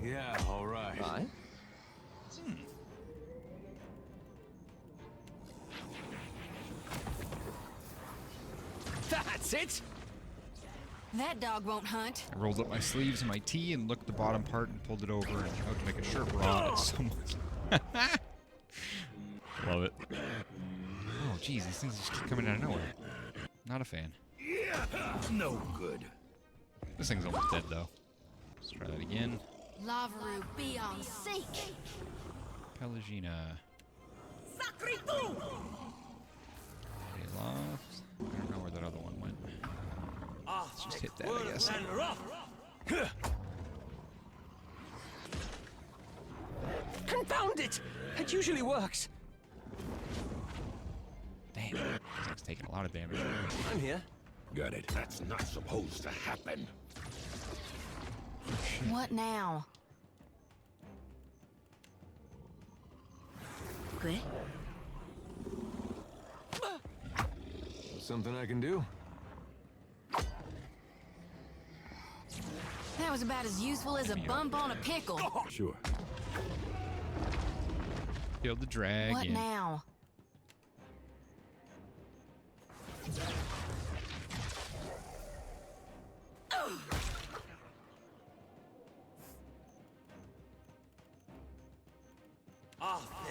Yeah, all right. Hi. That's it! That dog won't hunt. I rolled up my sleeves and my tea and looked at the bottom part and pulled it over and out to make a shirt bra. It's so much. Love it. Oh, jeez, these things just keep coming out of nowhere. Not a fan. Yeah, no good. This thing's almost dead, though. Let's try that again. Lavaru, be on seek! Pelagina. Aloft. I don't know where that other one went. Let's just hit that, I guess. Confound it! It usually works. Damn, this thing's taking a lot of damage. I'm here. Got it. That's not supposed to happen. What now? Where? Something I can do? That was about as useful as a bump on a pickle. Sure. Kill the dragon. What now?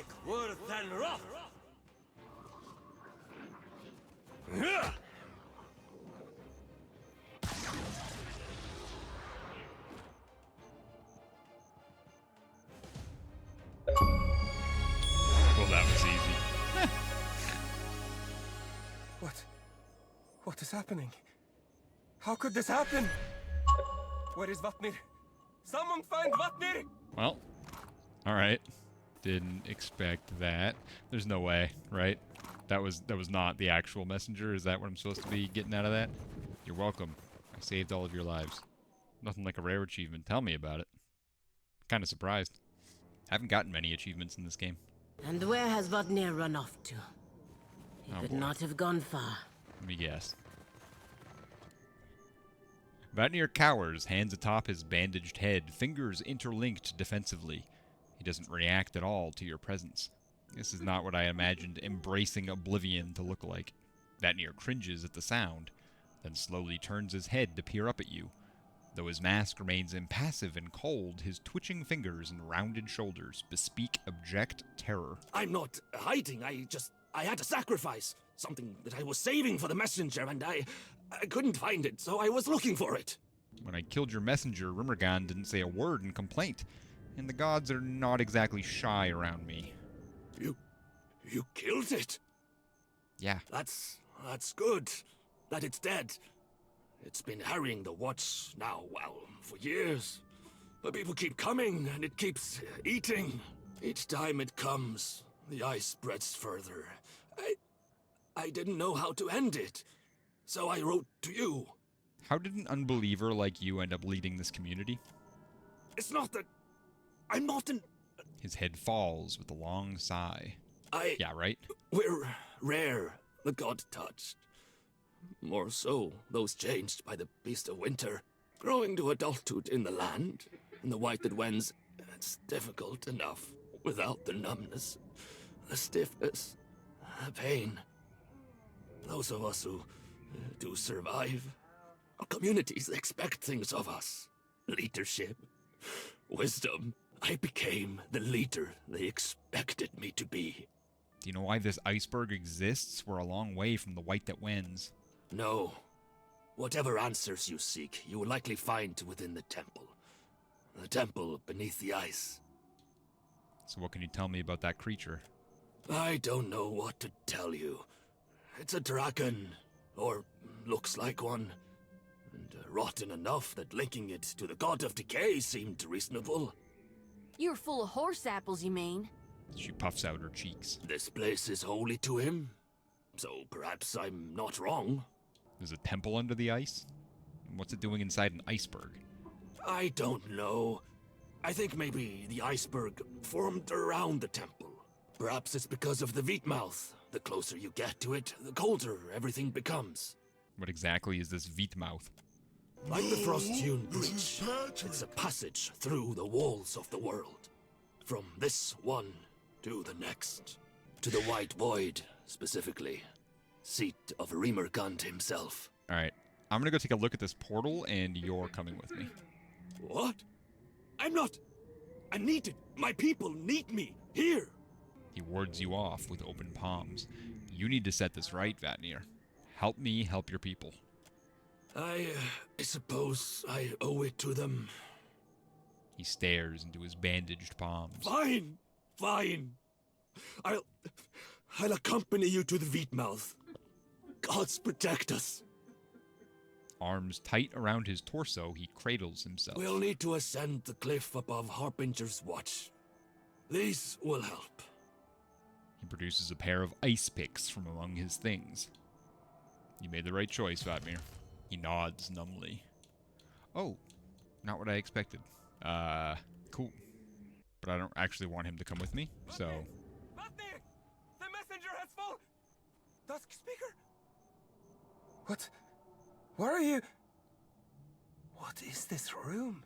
like worth and rough. Well, that was easy. What is happening? How could this happen? Where is Vatnir? Someone find Vatnir! Well, alright. Didn't expect that. There's no way, right? That was not the actual messenger. Is that what I'm supposed to be getting out of that? You're welcome. I saved all of your lives. Nothing like a rare achievement. Tell me about it. Kinda surprised. Haven't gotten many achievements in this game. And where has Vatnir run off to? He Oh, could boy. not have gone far. Let me guess. Vatnir cowers, hands atop his bandaged head, fingers interlinked defensively. He doesn't react at all to your presence. This is not what I imagined embracing oblivion to look like. Vatnir cringes at the sound, then slowly turns his head to peer up at you. Though his mask remains impassive and cold, his twitching fingers and rounded shoulders bespeak abject terror. I'm not hiding. I had a sacrifice. Something that I was saving for the messenger, and I couldn't find it, so I was looking for it. When I killed your messenger, Rimmergan didn't say a word in complaint, and the gods are not exactly shy around me. You killed it? Yeah. That's good. That it's dead. It's been harrying the watch now, well, for years. But people keep coming, and it keeps eating. Each time it comes, the ice spreads further. I didn't know how to end it, so I wrote to you. How did an unbeliever like you end up leading this community? It's not that... I'm not an... His head falls with a long sigh. Yeah, right? We're rare, the god touched. More so, those changed by the beast of winter. Growing to adulthood in the land, in the white that wends, it's difficult enough without the numbness, the stiffness, the pain. Those of us who do survive, our communities expect things of us. Leadership, wisdom. I became the leader they expected me to be. Do you know why this iceberg exists? We're a long way from the white that wins. No. Whatever answers you seek, you will likely find within the temple. The temple beneath the ice. So what can you tell me about that creature? I don't know what to tell you. It's a dragon, or looks like one, and rotten enough that linking it to the god of decay seemed reasonable. You're full of horse apples, you mean? She puffs out her cheeks. This place is holy to him, so perhaps I'm not wrong. There's a temple under the ice? What's it doing inside an iceberg? I don't know. I think maybe the iceberg formed around the temple. Perhaps it's because of the Veetmouth. The closer you get to it, the colder everything becomes. What exactly is this Veetmouth? Like the Frost-hewn breach, it's a passage through the walls of the world. From this one to the next. To the White Void, specifically. Seat of Rimmergund himself. Alright, I'm gonna go take a look at this portal, and you're coming with me. What? I'm not... I'm needed. My people need me. Here. He wards you off with open palms. You need to set this right, Vatnir. Help me help your people. I suppose I owe it to them. He stares into his bandaged palms. Fine. Fine. I'll accompany you to the Veetmouth. Gods protect us. Arms tight around his torso, he cradles himself. We'll need to ascend the cliff above Harbinger's watch. These will help. He produces a pair of ice picks from among his things. You made the right choice, Vatnir. He nods numbly. Oh, not what I expected. Cool. But I don't actually want him to come with me, so... Vatnir! The messenger has fallen! Dusk Speaker? What? Where are you? What is this room?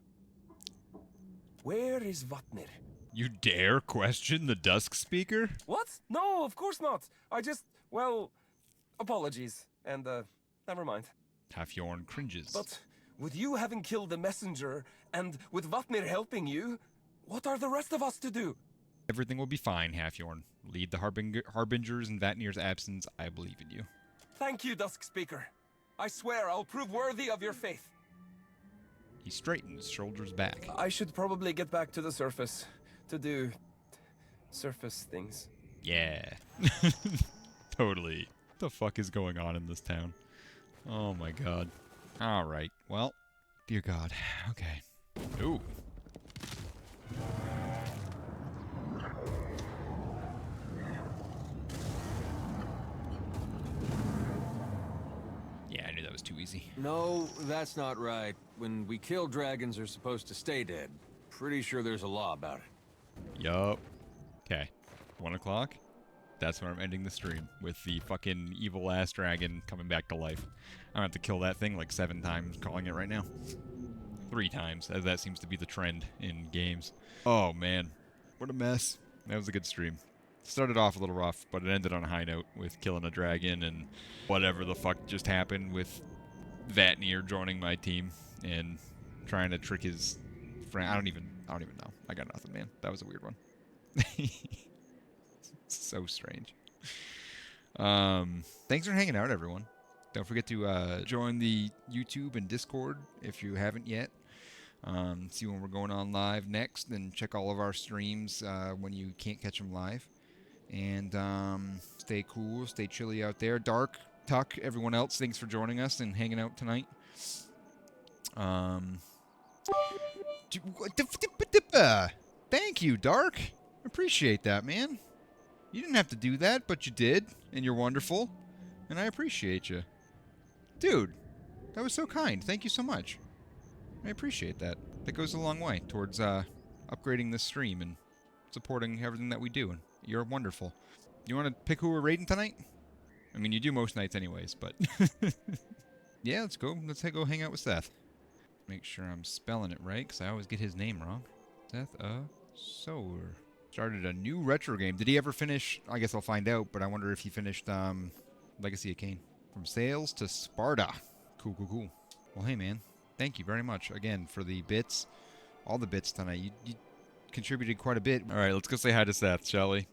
Where is Vatnir? You dare question the Dusk Speaker? What? No, of course not. I just, well, apologies. And, never mind. Halfjorn cringes. But with you having killed the messenger, and with Vatnir helping you, what are the rest of us to do? Everything will be fine, Halfjorn. Lead the Harbingers in Vatnir's absence. I believe in you. Thank you, Dusk Speaker. I swear I'll prove worthy of your faith. He straightens, shoulders back. I should probably get back to the surface to do surface things. Yeah. Totally. What the fuck is going on in this town? Oh my god. Alright, well, dear god. Okay. Ooh. Yeah, I knew that was too easy. No, that's not right. When we kill dragons, they're supposed to stay dead. Pretty sure there's a law about it. Yup. Okay. 1 o'clock? That's when I'm ending the stream, with the fucking evil-ass dragon coming back to life. I'm gonna have to kill that thing like 7 times, calling it right now. 3 times, as that seems to be the trend in games. Oh, man. What a mess. That was a good stream. Started off a little rough, but it ended on a high note with killing a dragon and whatever the fuck just happened with Vatnir joining my team and trying to trick his friend. I don't even know. I got nothing, man. That was a weird one. So strange. Thanks for hanging out, everyone. Don't forget to join the YouTube and Discord if you haven't yet. See when we're going on live next, and check all of our streams when you can't catch them live. And stay cool, stay chilly out there. Dark, Tuck, everyone else, thanks for joining us and hanging out tonight. Thank you, Dark. Appreciate that, man. You didn't have to do that, but you did, and you're wonderful, and I appreciate you. Dude, that was so kind. Thank you so much. I appreciate that. That goes a long way towards upgrading this stream and supporting everything that we do, and you're wonderful. You want to pick who we're raiding tonight? I mean, you do most nights anyways, but... Yeah, let's go. Let's go hang out with Seth. Make sure I'm spelling it right, because I always get his name wrong. Seth Sower. Started a new retro game. Did he ever finish? I guess I'll find out, but I wonder if he finished Legacy of Kain. From Sales to Sparta. Cool, cool, cool. Well, hey, man. Thank you very much, again, for the bits. All the bits tonight. You contributed quite a bit. All right, let's go say hi to Seth, shall we?